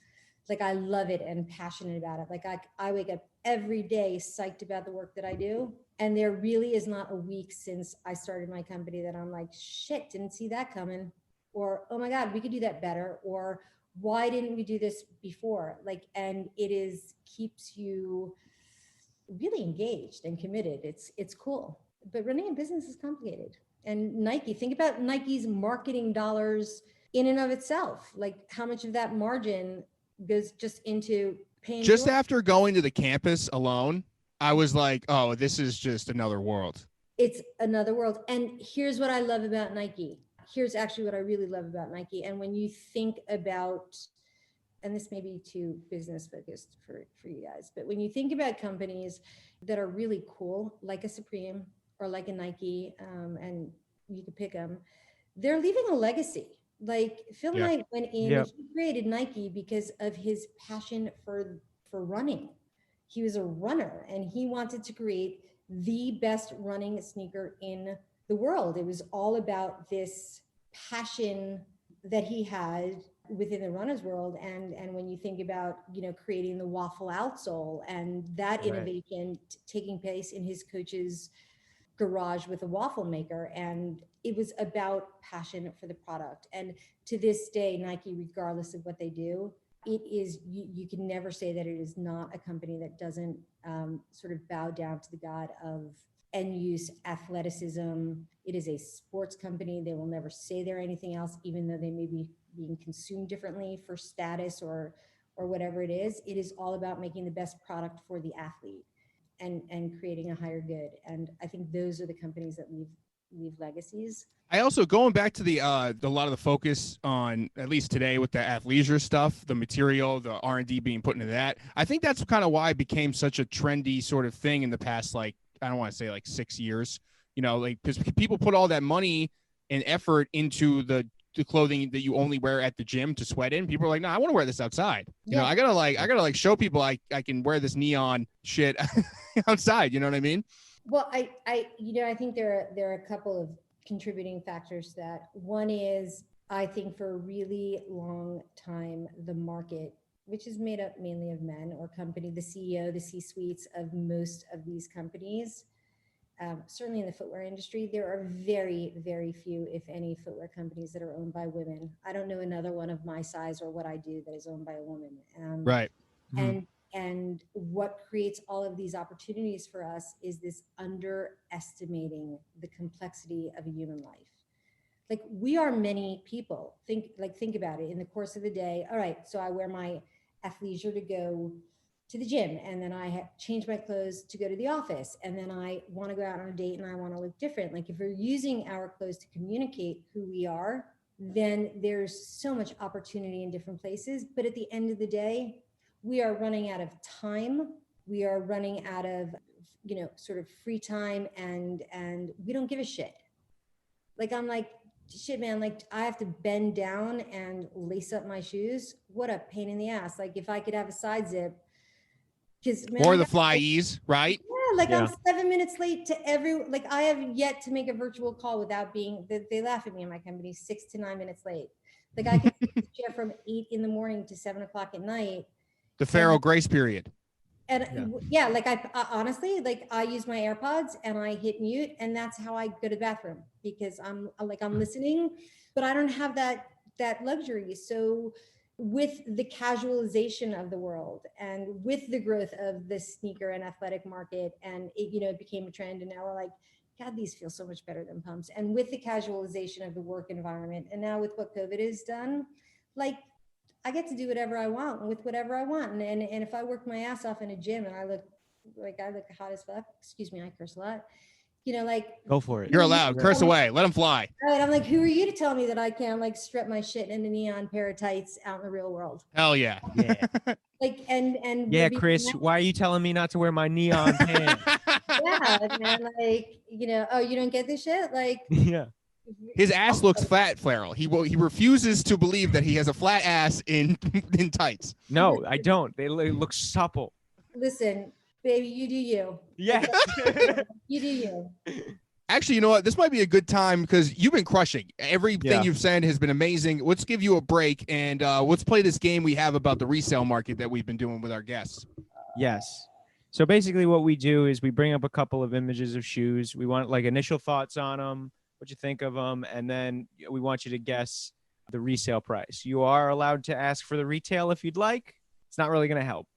like, I love it and passionate about it. Like, I wake up every day psyched about the work that I do. And there really is not a week since I started my company that I'm like, shit, didn't see that coming. Or, oh my God, we could do that better. Or, why didn't we do this before? Like, and it keeps you really engaged and committed. It's cool. But running a business is complicated. And Nike, think about Nike's marketing dollars in and of itself. Like how much of that margin goes just into paying. Just after going to the campus alone, I was like, oh, this is just another world. It's another world. And here's what I love about Nike. Here's actually what I really love about Nike. And when you think about, and this may be too business focused for you guys, but when you think about companies that are really cool, like a Supreme or like a Nike, and you could pick them, they're leaving a legacy. Like Phil Knight went in, he created Nike because of his passion for running. He was a runner and he wanted to create the best running sneaker in the world. It was all about this passion that he had within the runner's world. And when you think about, creating the waffle outsole and that innovation taking place in his coach's garage with a waffle maker, and it was about passion for the product. And to this day, Nike, regardless of what they do, it is, you can never say that it is not a company that doesn't sort of bow down to the god of end use athleticism. It is a sports company. They will never say they're anything else, even though they may be being consumed differently for status or whatever it is. It is all about making the best product for the athlete and creating a higher good. And I think those are the companies that leave legacies. I also, going back to the lot of the focus on, at least today with the athleisure stuff, the material, the R&D being put into that, I think that's kind of why it became such a trendy sort of thing in the past, like, I don't want to say like 6 years, because people put all that money and effort into the clothing that you only wear at the gym to sweat in. People are like, no, I want to wear this outside. I gotta show people I can wear this neon shit outside. You know what I mean? Well, I think there are a couple of contributing factors to that. One is, I think for a really long time, the market, which is made up mainly of men or company, the CEO, the C-suites of most of these companies, certainly in the footwear industry, there are very, very few, if any, footwear companies that are owned by women. I don't know another one of my size or what I do that is owned by a woman. Right. And what creates all of these opportunities for us is this underestimating the complexity of a human life. Like, we are many people. Think about it in the course of the day. All right, so I wear my athleisure to go to the gym, and then I change my clothes to go to the office, and then I want to go out on a date and I want to look different. Like, if we're using our clothes to communicate who we are, then there's so much opportunity in different places. But at the end of the day, we are running out of time. We are running out of, sort of free time, and we don't give a shit. Like, I'm like, shit, man, like, I have to bend down and lace up my shoes. What a pain in the ass. Like, if I could have a side zip, or the fly ease, right? Yeah, I'm 7 minutes late to I have yet to make a virtual call without being, they laugh at me in my company, 6 to 9 minutes late. Like, I can share from 8 in the morning to 7 o'clock at night. The Faryl grace period. And I honestly, like, I use my AirPods and I hit mute, and that's how I go to the bathroom, because I'm listening, but I don't have that luxury. So with the casualization of the world and with the growth of the sneaker and athletic market, and it became a trend, and now we're like, God, these feel so much better than pumps. And with the casualization of the work environment, and now with what COVID has done, like, I get to do whatever I want with whatever I want. And if I work my ass off in a gym and I look hot as fuck, excuse me, I curse a lot, go for it. You're allowed. Curse away. Let them fly. Right, I'm like, who are you to tell me that I can't, like, strip my shit in a neon pair of tights out in the real world? Hell yeah. Yeah. Like, and yeah, Chris, why are you telling me not to wear my neon pants? Yeah, man, like, oh, you don't get this shit? Like, yeah. His ass looks flat, Faryl. He refuses to believe that he has a flat ass in tights. No, I don't. They look supple. Listen, baby, you do you. Yeah. You do you. Actually, you know what? This might be a good time, because you've been crushing. Everything you've said has been amazing. Let's give you a break, and let's play this game we have about the resale market that we've been doing with our guests. Yes. So basically what we do is we bring up a couple of images of shoes. We want, like, initial thoughts on them, what you think of them, and then we want you to guess the resale price. You are allowed to ask for the retail if you'd like. It's not really going to help.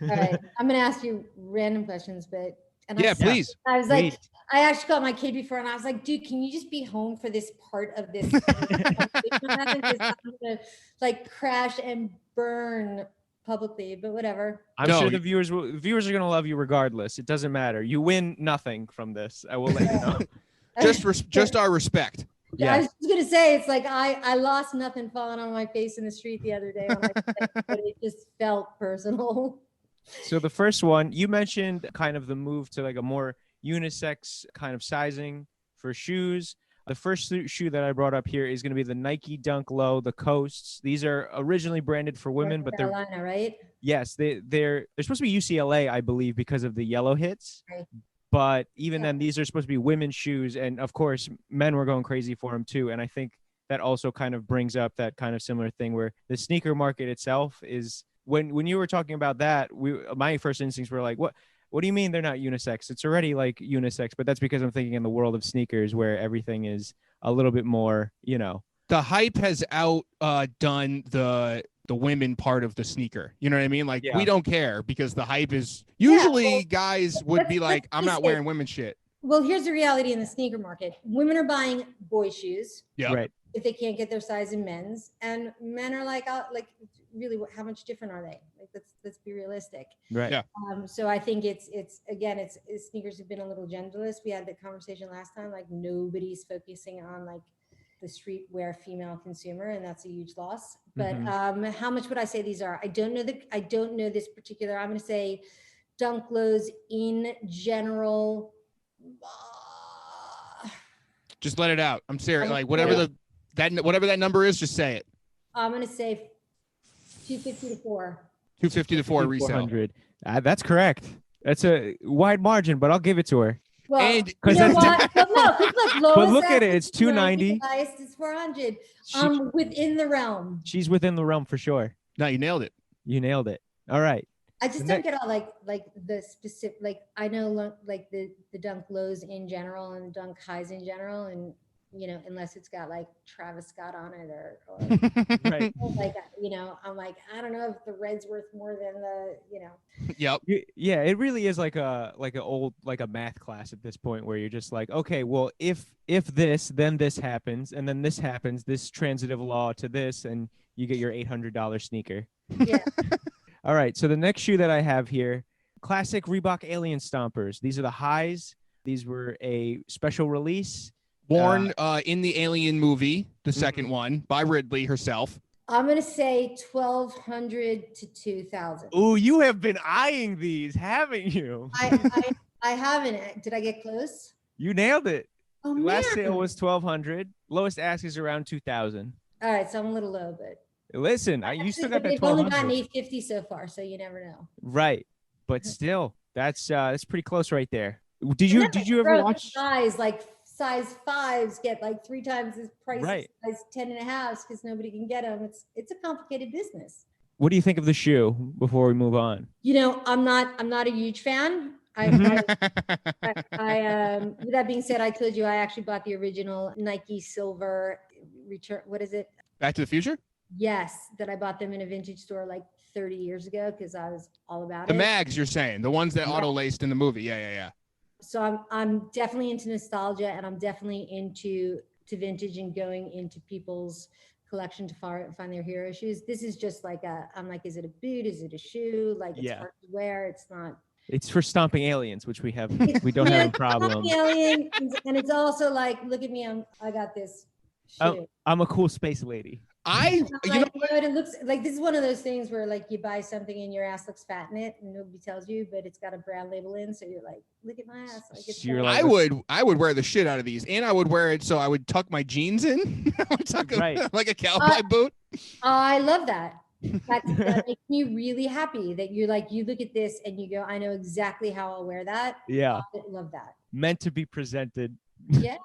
All right, I'm gonna ask you random questions, but Yeah, please. I was like, Please. I actually called my kid before, and I was like, dude, can you just be home for this part of this? Because I'm gonna like crash and burn publicly, but whatever. I'm No, sure the viewers are gonna love you regardless. It doesn't matter. You win nothing from this. I will let you know. just our respect. I was just gonna say, it's like I lost nothing falling on my face in the street the other day, but it just felt personal. So the first one, you mentioned kind of the move to like a more unisex kind of sizing for shoes. The first shoe that I brought up here is going to be the Nike Dunk Low, the Coasts. These are originally branded for women, but they're Carolina, right? yes, they're supposed to be UCLA, I believe, because of the yellow hits. Right. But even then, these are supposed to be women's shoes, and of course, men were going crazy for them too. And I think that also kind of brings up that kind of similar thing where the sneaker market itself is when you were talking about that, my first instincts were like, what do you mean they're not unisex? It's already like unisex, but that's because I'm thinking in the world of sneakers where everything is a little bit more, The hype has outdone the women part of the sneaker. You know what I mean? Like we don't care because the hype is usually guys would be like, I'm not wearing women's shit. Well, here's the reality in the sneaker market. Women are buying boy shoes. Yeah. Right. If they can't get their size in men's, and men are like really, how much different are they? Like, let's be realistic. Right. Yeah. So I think it's sneakers have been a little genderless. We had the conversation last time, like nobody's focusing on like the streetwear female consumer, and that's a huge loss. But how much would I say these are? I don't know this particular. I'm going to say Dunk Lows in general. Just let it out. I'm serious. Like whatever that number is, just say it. I'm going to say 250 to 4. 250 to 4 resale. 400. That's correct. That's a wide margin, but I'll give it to her. Well, And you know what? But look at it. It's 290. Highest is 400. Within the realm. She's within the realm for sure. No, you nailed it. You nailed it. All right. I just don't get all like the specific, like I know like the Dunk Lows in general and Dunk Highs in general, and unless it's got like Travis Scott on it or right. like I'm like, I don't know if the red's worth more than the Yep. Yeah, it really is like a math class at this point where you're just like, okay, well, if this, then this happens, and then this happens, this transitive law to this, and you get your $800 sneaker. Yeah. All right, so the next shoe that I have here, classic Reebok Alien Stompers. These are the highs. These were a special release. Worn in the Alien movie, the second one, by Ridley herself. I'm going to say 1,200 to 2,000. Oh, you have been eyeing these, haven't you? I haven't. Did I get close? You nailed it. Oh, Last sale was 1,200. Lowest ask is around 2,000. All right, so I'm a little low, but listen, you still got that 1,200. They've only gotten 850 so far, so you never know. Right, but still, that's pretty close right there. Did you ever watch? Size 5s get like 3 times as price right. as size 10 and a half because nobody can get them. It's a complicated business. What do you think of the shoe before we move on? I'm not a huge fan. With that being said, I told you I actually bought the original Nike silver return. What is it? Back to the Future? Yes, that I bought them in a vintage store like 30 years ago because I was all about it. The mags, you're saying, the ones that auto laced in the movie. Yeah. So I'm definitely into nostalgia, and I'm definitely into vintage and going into people's collection to find their hero shoes. This is just like I'm like, is it a boot? Is it a shoe? Like it's hard to wear. It's not. It's for stomping aliens, which we don't have a problem. Aliens, and it's also like, look at me, I got this shoe. I'm a cool space lady. It looks like this is one of those things where like you buy something and your ass looks fat in it and nobody tells you, but it's got a brand label in, so you're like, look at my ass. Like it's I would wear the shit out of these, and I would wear it so I would tuck my jeans in. I would tuck like a cowboy boot. I love that. That makes me really happy that you're like, you look at this and you go, I know exactly how I'll wear that. Yeah. I love that. Meant to be presented. Yeah.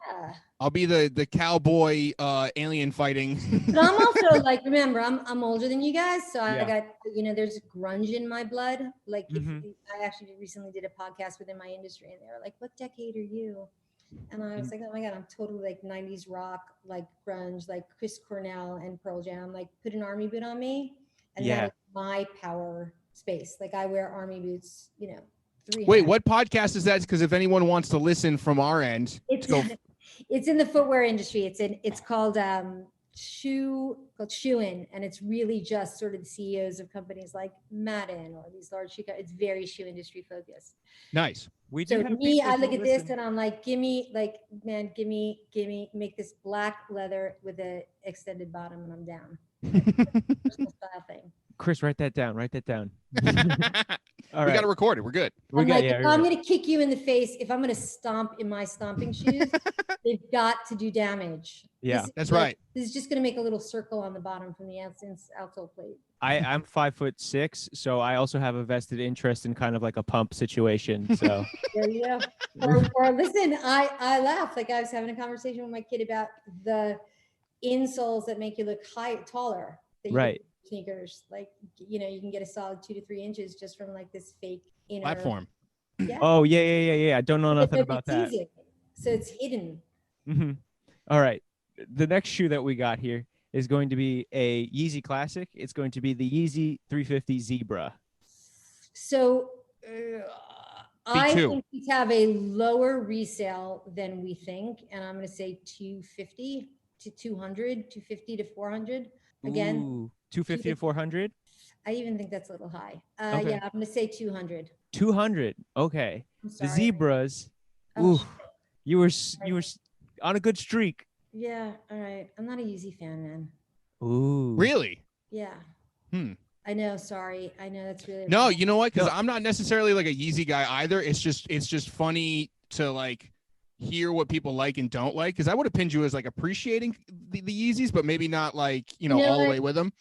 I'll be the cowboy alien fighting. But I'm also like, remember, I'm older than you guys, so I got there's grunge in my blood. Like I actually recently did a podcast within my industry, and they were like, "What decade are you?" And I was like, "Oh my god, I'm totally like 90s rock, like grunge, like Chris Cornell and Pearl Jam. Like put an army boot on me, and that is my power space. Like I wear army boots, you know, 300. Wait, what podcast is that? Because if anyone wants to listen from our end, It's in the footwear industry. It's called Shoe-In, and it's really just sort of the CEOs of companies like Madden or these large shoe. It's very shoe industry focused. Nice. We do So have me, I people look who at this listen. and I'm like, give me, make this black leather with a extended bottom, and I'm down. Personal style thing. Chris, write that down. Write that down. All We right. got to record it. We're good. I'm like, if I'm going to kick you in the face, if I'm going to stomp in my stomping shoes, they've got to do damage. Yeah, that's right. This is just going to make a little circle on the bottom from the outsole plate. I'm 5'6", so I also have a vested interest in kind of like a pump situation. So there you go. Or listen, I laugh. Like I was having a conversation with my kid about the insoles that make you look taller. Right. Sneakers, like, you know, you can get a solid 2 to 3 inches just from like this fake inner platform. Yeah. Oh yeah. I don't know nothing about that. So it's hidden. Mm-hmm. All right. The next shoe that we got here is going to be a Yeezy classic. It's going to be the Yeezy 350 Zebra. So I too. think we have a lower resale than we think, and I'm going to say 250 to 200, 250 to 400. Again, Ooh, 250 to 400. I even think that's a little high. Okay. Yeah, I'm going to say 200. 200. Okay. The Zebras. Oh, ooh, you were on a good streak. Yeah. All right. I'm not a Yeezy fan, man. Ooh. Really? Yeah. I know. Sorry. I know that's really no. You know what? Because I'm not necessarily like a Yeezy guy either. It's just funny to like hear what people like and don't like. Because I would have pinned you as like appreciating the Yeezys, but maybe not like all the way with them.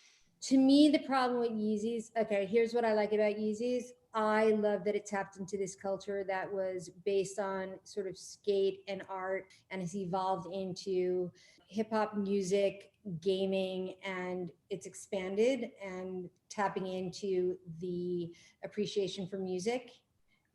To me, the problem with Yeezys. Okay, here's what I like about Yeezys. I love that it tapped into this culture that was based on sort of skate and art, and has evolved into hip hop music, gaming, and it's expanded and tapping into the appreciation for music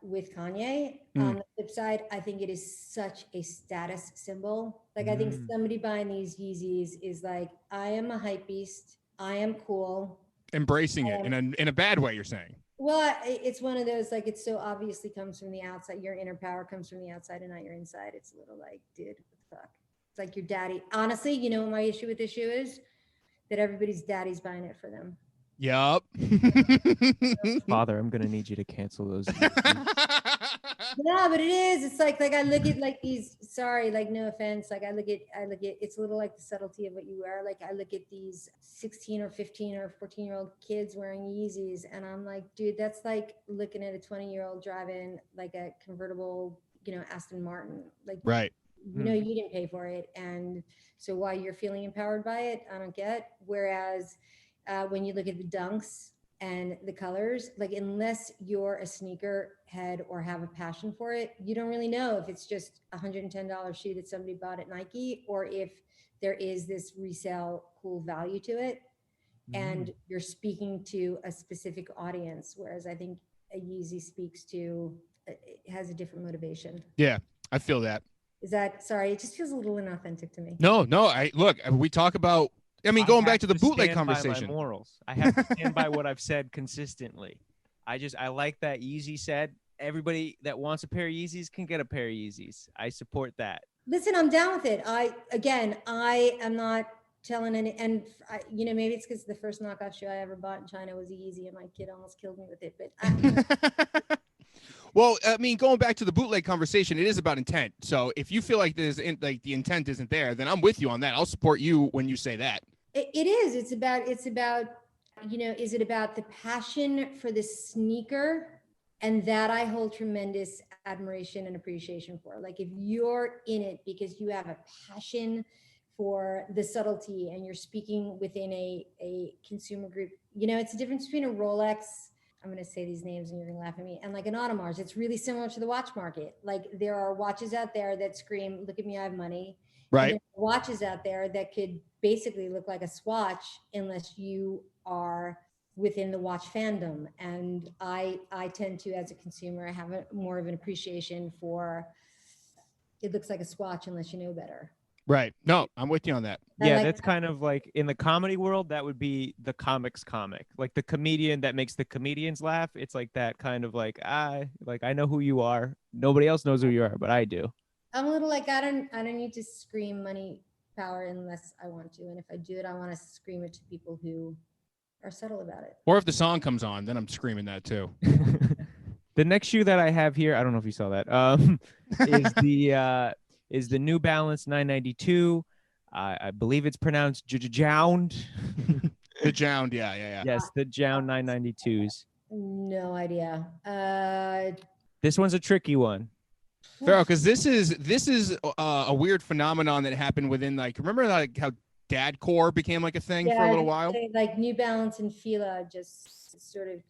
with Kanye. On the flip side, I think it is such a status symbol. Like I think somebody buying these Yeezys is like, I am a hype beast. I am cool. Embracing it in a bad way, you're saying. Well, it's one of those, like, it so obviously comes from the outside. Your inner power comes from the outside and not your inside. It's a little like, dude, what the fuck? It's like your daddy. Honestly, you know what my issue with this shoe is? That everybody's daddy's buying it for them. Yup. Father, I'm gonna need you to cancel those. Yeah, but it is. It's like I look at like these. Sorry, like no offense. Like I look at. It's a little like the subtlety of what you wear. Like I look at these 16 or 15 or 14-year-old kids wearing Yeezys, and I'm like, dude, that's like looking at a 20-year-old driving like a convertible, Aston Martin. Like, right. You didn't pay for it, and so why you're feeling empowered by it, I don't get. Whereas when you look at the Dunks and the colors, like unless you're a sneaker head or have a passion for it, you don't really know if it's just $110 shoe that somebody bought at Nike or if there is this resale cool value to it. And you're speaking to a specific audience. Whereas I think a Yeezy speaks to, it has a different motivation. Yeah, I feel that. Is that, sorry, it just feels a little inauthentic to me. No, we talk about, going back to the bootleg conversation. By my morals. I have to stand by what I've said consistently. I like that Yeezy said, everybody that wants a pair of Yeezys can get a pair of Yeezys. I support that. Listen, I'm down with it. I am not telling any, and maybe it's because the first knockoff shoe I ever bought in China was a Yeezy and my kid almost killed me with it. But well, going back to the bootleg conversation, it is about intent. So if you feel like the intent isn't there, then I'm with you on that. I'll support you when you say that. It is. It's about, is it about the passion for the sneaker? And that I hold tremendous admiration and appreciation for. Like if you're in it because you have a passion for the subtlety and you're speaking within a consumer group, it's a difference between a Rolex, I'm going to say these names and you're going to laugh at me, and like an Audemars. It's really similar to the watch market. Like there are watches out there that scream, look at me, I have money. Right. And there are watches out there that could basically look like a Swatch unless you are within the watch fandom. And I tend to, as a consumer, have more of an appreciation for, it looks like a Swatch unless you know better. Right. No, I'm with you on that. I Yeah, like that's kind of like in the comedy world, that would be the comics comic, like the comedian that makes the comedians laugh. It's like that kind of like I know who you are. Nobody else knows who you are, but I do. I'm a little like I don't need to scream money power unless I want to, and if I do it, I want to scream it to people who are subtle about it. Or if the song comes on, then I'm screaming that too. The next shoe that I have here, I don't know if you saw that, is the New Balance 992. I believe it's pronounced Jound. The Jound, yeah. Yes, the Jound 992s. No idea. This one's a tricky one. Faryl, because this is a weird phenomenon that happened within, like, remember like how dadcore became like a thing for a little while? Like New Balance and Fila just sort of,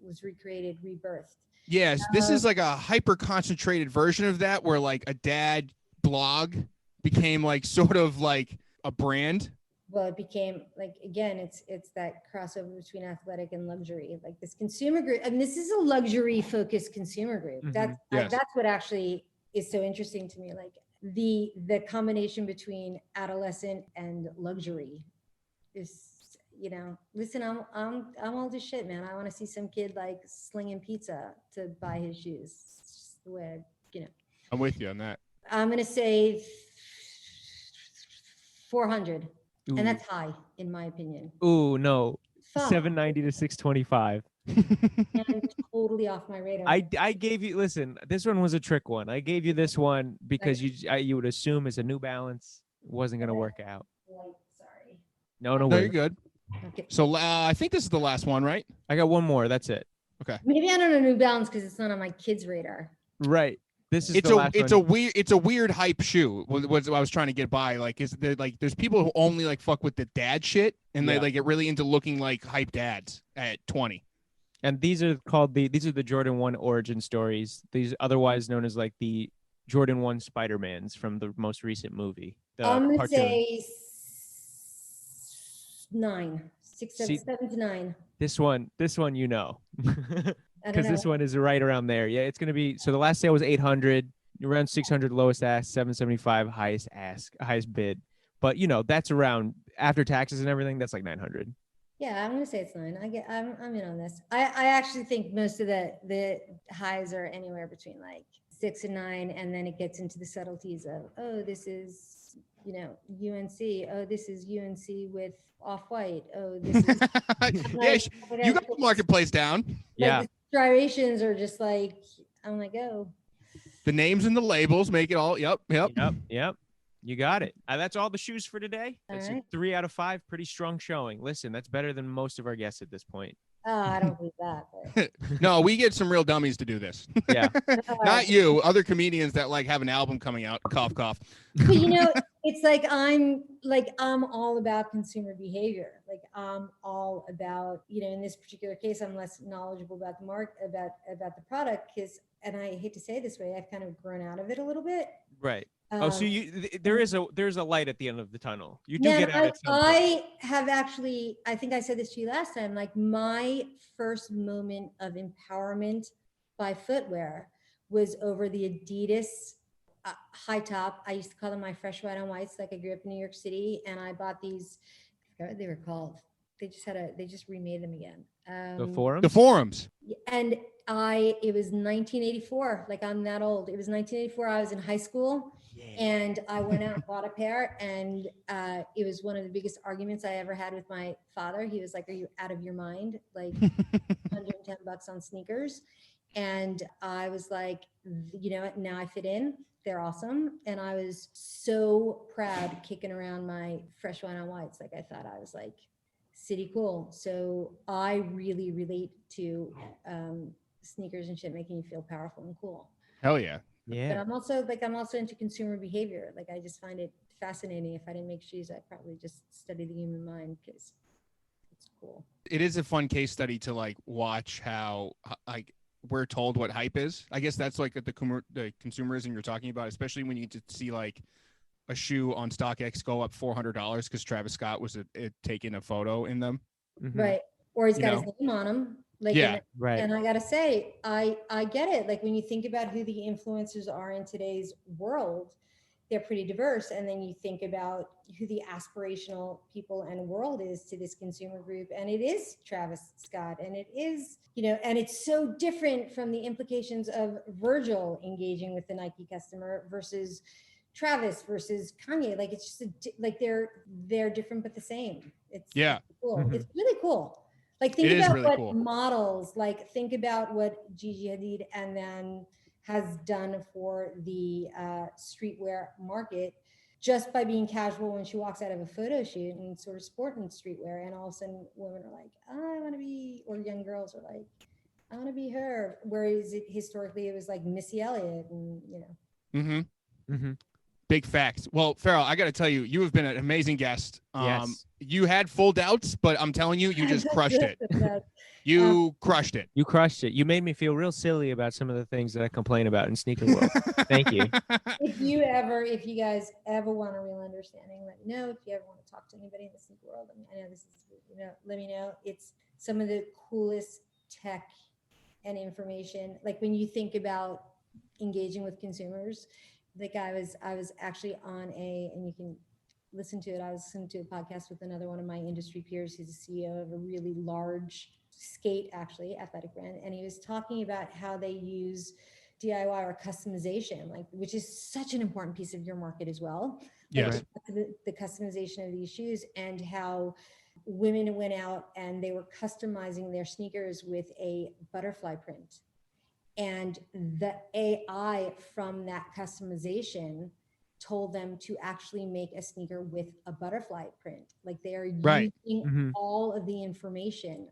was recreated, rebirthed. Yes, this is like a hyper concentrated version of that, where like a dad blog became like sort of like a brand. Well, it became like, again, it's that crossover between athletic and luxury, like this consumer group. I mean, this is a luxury focused consumer group. Mhm. That's what actually is so interesting to me. Like the combination between adolescent and luxury is, listen, I'm old as shit, man. I want to see some kid like slinging pizza to buy his shoes. It's just the way, I'm with you on that. I'm going to say 400. Ooh. And that's high, in my opinion. Ooh, no. Fuck. 790 to 625. I'm totally off my radar. I gave you, listen, this one was a trick one. I gave you this one because you would assume it's a New Balance. It wasn't going to work out. Sorry. No, No, worries. you're good. Okay. So I think this is the last one, right? I got one more. That's it. Okay. Maybe I don't know New Balance because it's not on my kids' radar. Right. This is It's the last one. it's a weird hype shoe. Was I was trying to get by. Like, is there like there's people who only like fuck with the dad shit, and they like get really into looking like hype dads at 20. And these are the Jordan 1 origin stories. These otherwise known as like the Jordan 1 Spider-Mans from the most recent movie. I'm gonna say 9, 6, 7, 7 to 9. This one, I don't because know. this one is right around there. Yeah, it's gonna be. So the last sale was 800, around 600 lowest ask, 775 highest bid. But that's around after taxes and everything. That's like 900. Yeah, I'm gonna say it's 9. I'm in on this. I actually think most of the highs are anywhere between like 6 and 9, and then it gets into the subtleties of, this is UNC. Oh, this is UNC with Off-White. Oh, this is You got the marketplace down. Yeah. The striations are just like, I'm like, The names and the labels make it all. Yep. You got it. That's all the shoes for today. All That's right. a 3 out of 5. Pretty strong showing. Listen, that's better than most of our guests at this point. I don't believe that. But. No, we get some real dummies to do this. Yeah. Not you, other comedians that like have an album coming out. Cough, cough. But it's like I'm all about consumer behavior. Like I'm all about, in this particular case, I'm less knowledgeable about the about the product and I hate to say it this way, I've kind of grown out of it a little bit. Right. So there's a light at the end of the tunnel. You do get out at some point. I have actually, I think I said this to you last time, like my first moment of empowerment by footwear was over the Adidas high top. I used to call them my fresh white on whites. Like I grew up in New York City and I bought these, I forgot what they were called. They just remade them again. The forums? The forums. And it was 1984. Like I'm that old. It was 1984. I was in high school. And I went out and bought a pair, and it was one of the biggest arguments I ever had with my father. He was like, "Are you out of your mind? Like, $110 on sneakers?" And I was like, now I fit in. They're awesome, and I was so proud kicking around my fresh white on whites. Like I thought I was like city cool. So I really relate to sneakers and shit making you feel powerful and cool. Hell yeah. Yeah. But I'm also into consumer behavior. Like I just find it fascinating. If I didn't make shoes, I'd probably just study the human mind because it's cool. It is a fun case study to like watch how like we're told what hype is. I guess that's like the consumerism you're talking about, especially when you get to see like a shoe on StockX go up $400 because Travis Scott was taking a photo in them. Mm-hmm. Right. Or he's got his name on them. Like, yeah. Right. And I got to say, I get it. Like when you think about who the influencers are in today's world, they're pretty diverse. And then you think about who the aspirational people and world is to this consumer group. And it is Travis Scott. And it is, and it's so different from the implications of Virgil engaging with the Nike customer versus Travis versus Kanye. Like, it's just like they're different, but the same. It's cool. Mm-hmm. It's really cool. Like, think It is about really what cool. models, like, think about what Gigi Hadid and then has done for the streetwear market just by being casual when she walks out of a photo shoot and sort of sporting streetwear. And all of a sudden women are like, I want to be, or young girls are like, I want to be her. Whereas historically it was like Missy Elliott and, Big facts. Well, Faryl, I got to tell you, you have been an amazing guest. Yes. You had full doubts, but I'm telling you, you just crushed it. You crushed it. You crushed it. You made me feel real silly about some of the things that I complain about in sneaker world. Thank you. If you guys ever want a real understanding, let me know. If you ever want to talk to anybody in the sneaker world, I know this is, let me know. It's some of the coolest tech and information. Like, when you think about engaging with consumers, like I was actually on and you can listen to it. I was listening to a podcast with another one of my industry peers. He's a CEO of a really large skate, actually, athletic brand. And he was talking about how they use DIY or customization, like, which is such an important piece of your market as well. Yes. Like, the customization of these shoes, and how women went out and they were customizing their sneakers with a butterfly print. And the AI from that customization told them to actually make a sneaker with a butterfly print. Like, they are using all of the information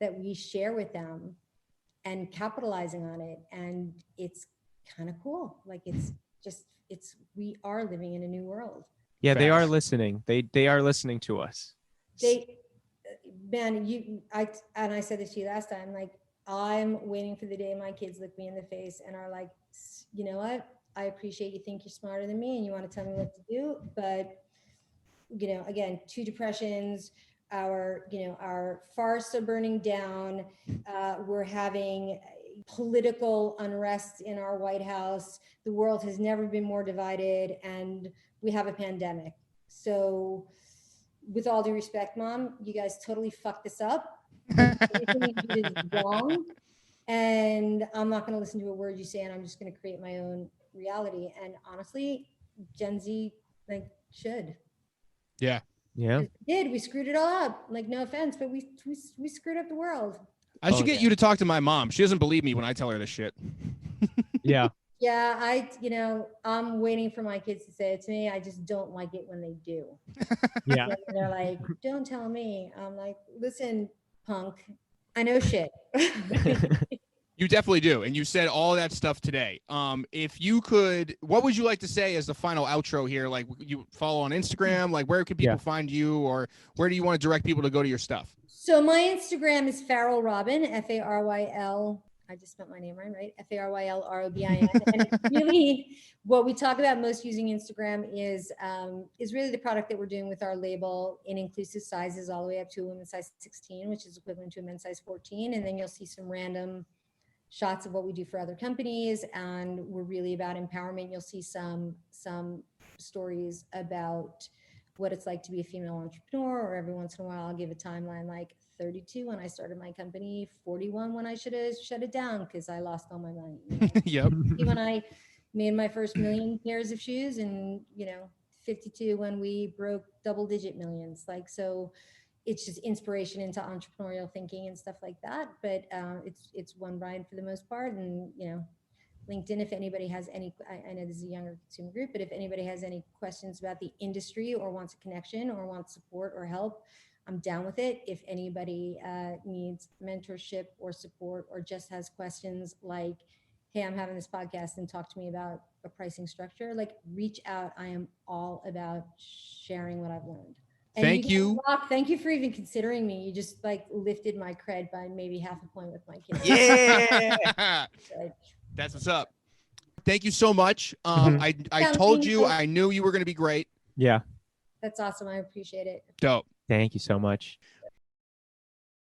that we share with them and capitalizing on it. And it's kind of cool. Like, we are living in a new world. Yeah, they are listening. They are listening to us. I said this to you last time, like, I'm waiting for the day my kids look me in the face and are like, you know what? I appreciate you think you're smarter than me and you want to tell me what to do. But, again, 2 depressions, our forests are burning down. We're having political unrest in our White House. The world has never been more divided, and we have a pandemic. So, with all due respect, Mom, you guys totally fucked this up. Everything you did is wrong, and I'm not going to listen to a word you say, and I'm just going to create my own reality. And honestly, Gen Z should. Yeah. We screwed it all up. Like, no offense, but we screwed up the world. I should get you to talk to my mom. She doesn't believe me when I tell her this shit. Yeah. Yeah, I'm waiting for my kids to say it to me. I just don't like it when they do. Yeah. So they're like, don't tell me. I'm like, listen, punk, I know shit. You definitely do. And you said all that stuff today. If you could, what would you like to say as the final outro here? Like, you follow on Instagram, like, where can people find you, or where do you want to direct people to go to your stuff? So my Instagram is Faryl Robin, Faryl. I just spelled my name right? Farylrobin. And really, what we talk about most using Instagram is really the product that we're doing with our label in inclusive sizes, all the way up to a women's size 16, which is equivalent to a men's size 14. And then you'll see some random shots of what we do for other companies, and we're really about empowerment. You'll see some stories about what it's like to be a female entrepreneur, or every once in a while I'll give a timeline, like 32 when I started my company, 41 when I should have shut it down because I lost all my money. Yep. When I made my first 1 million pairs of shoes, and 52 when we broke double-digit millions. Like, so it's just inspiration into entrepreneurial thinking and stuff like that. But it's one ride for the most part. And, LinkedIn, if anybody has any, I know this is a younger consumer group, but if anybody has any questions about the industry or wants a connection or wants support or help, I'm down with it. If anybody needs mentorship or support, or just has questions like, hey, I'm having this podcast and talk to me about a pricing structure, like, reach out. I am all about sharing what I've learned. And Thank you. Thank you for even considering me. You just lifted my cred by maybe half a point with my kids. Yeah. That's what's up. Thank you so much. I told you, I knew you were going to be great. Yeah. That's awesome. I appreciate it. Dope. Thank you so much.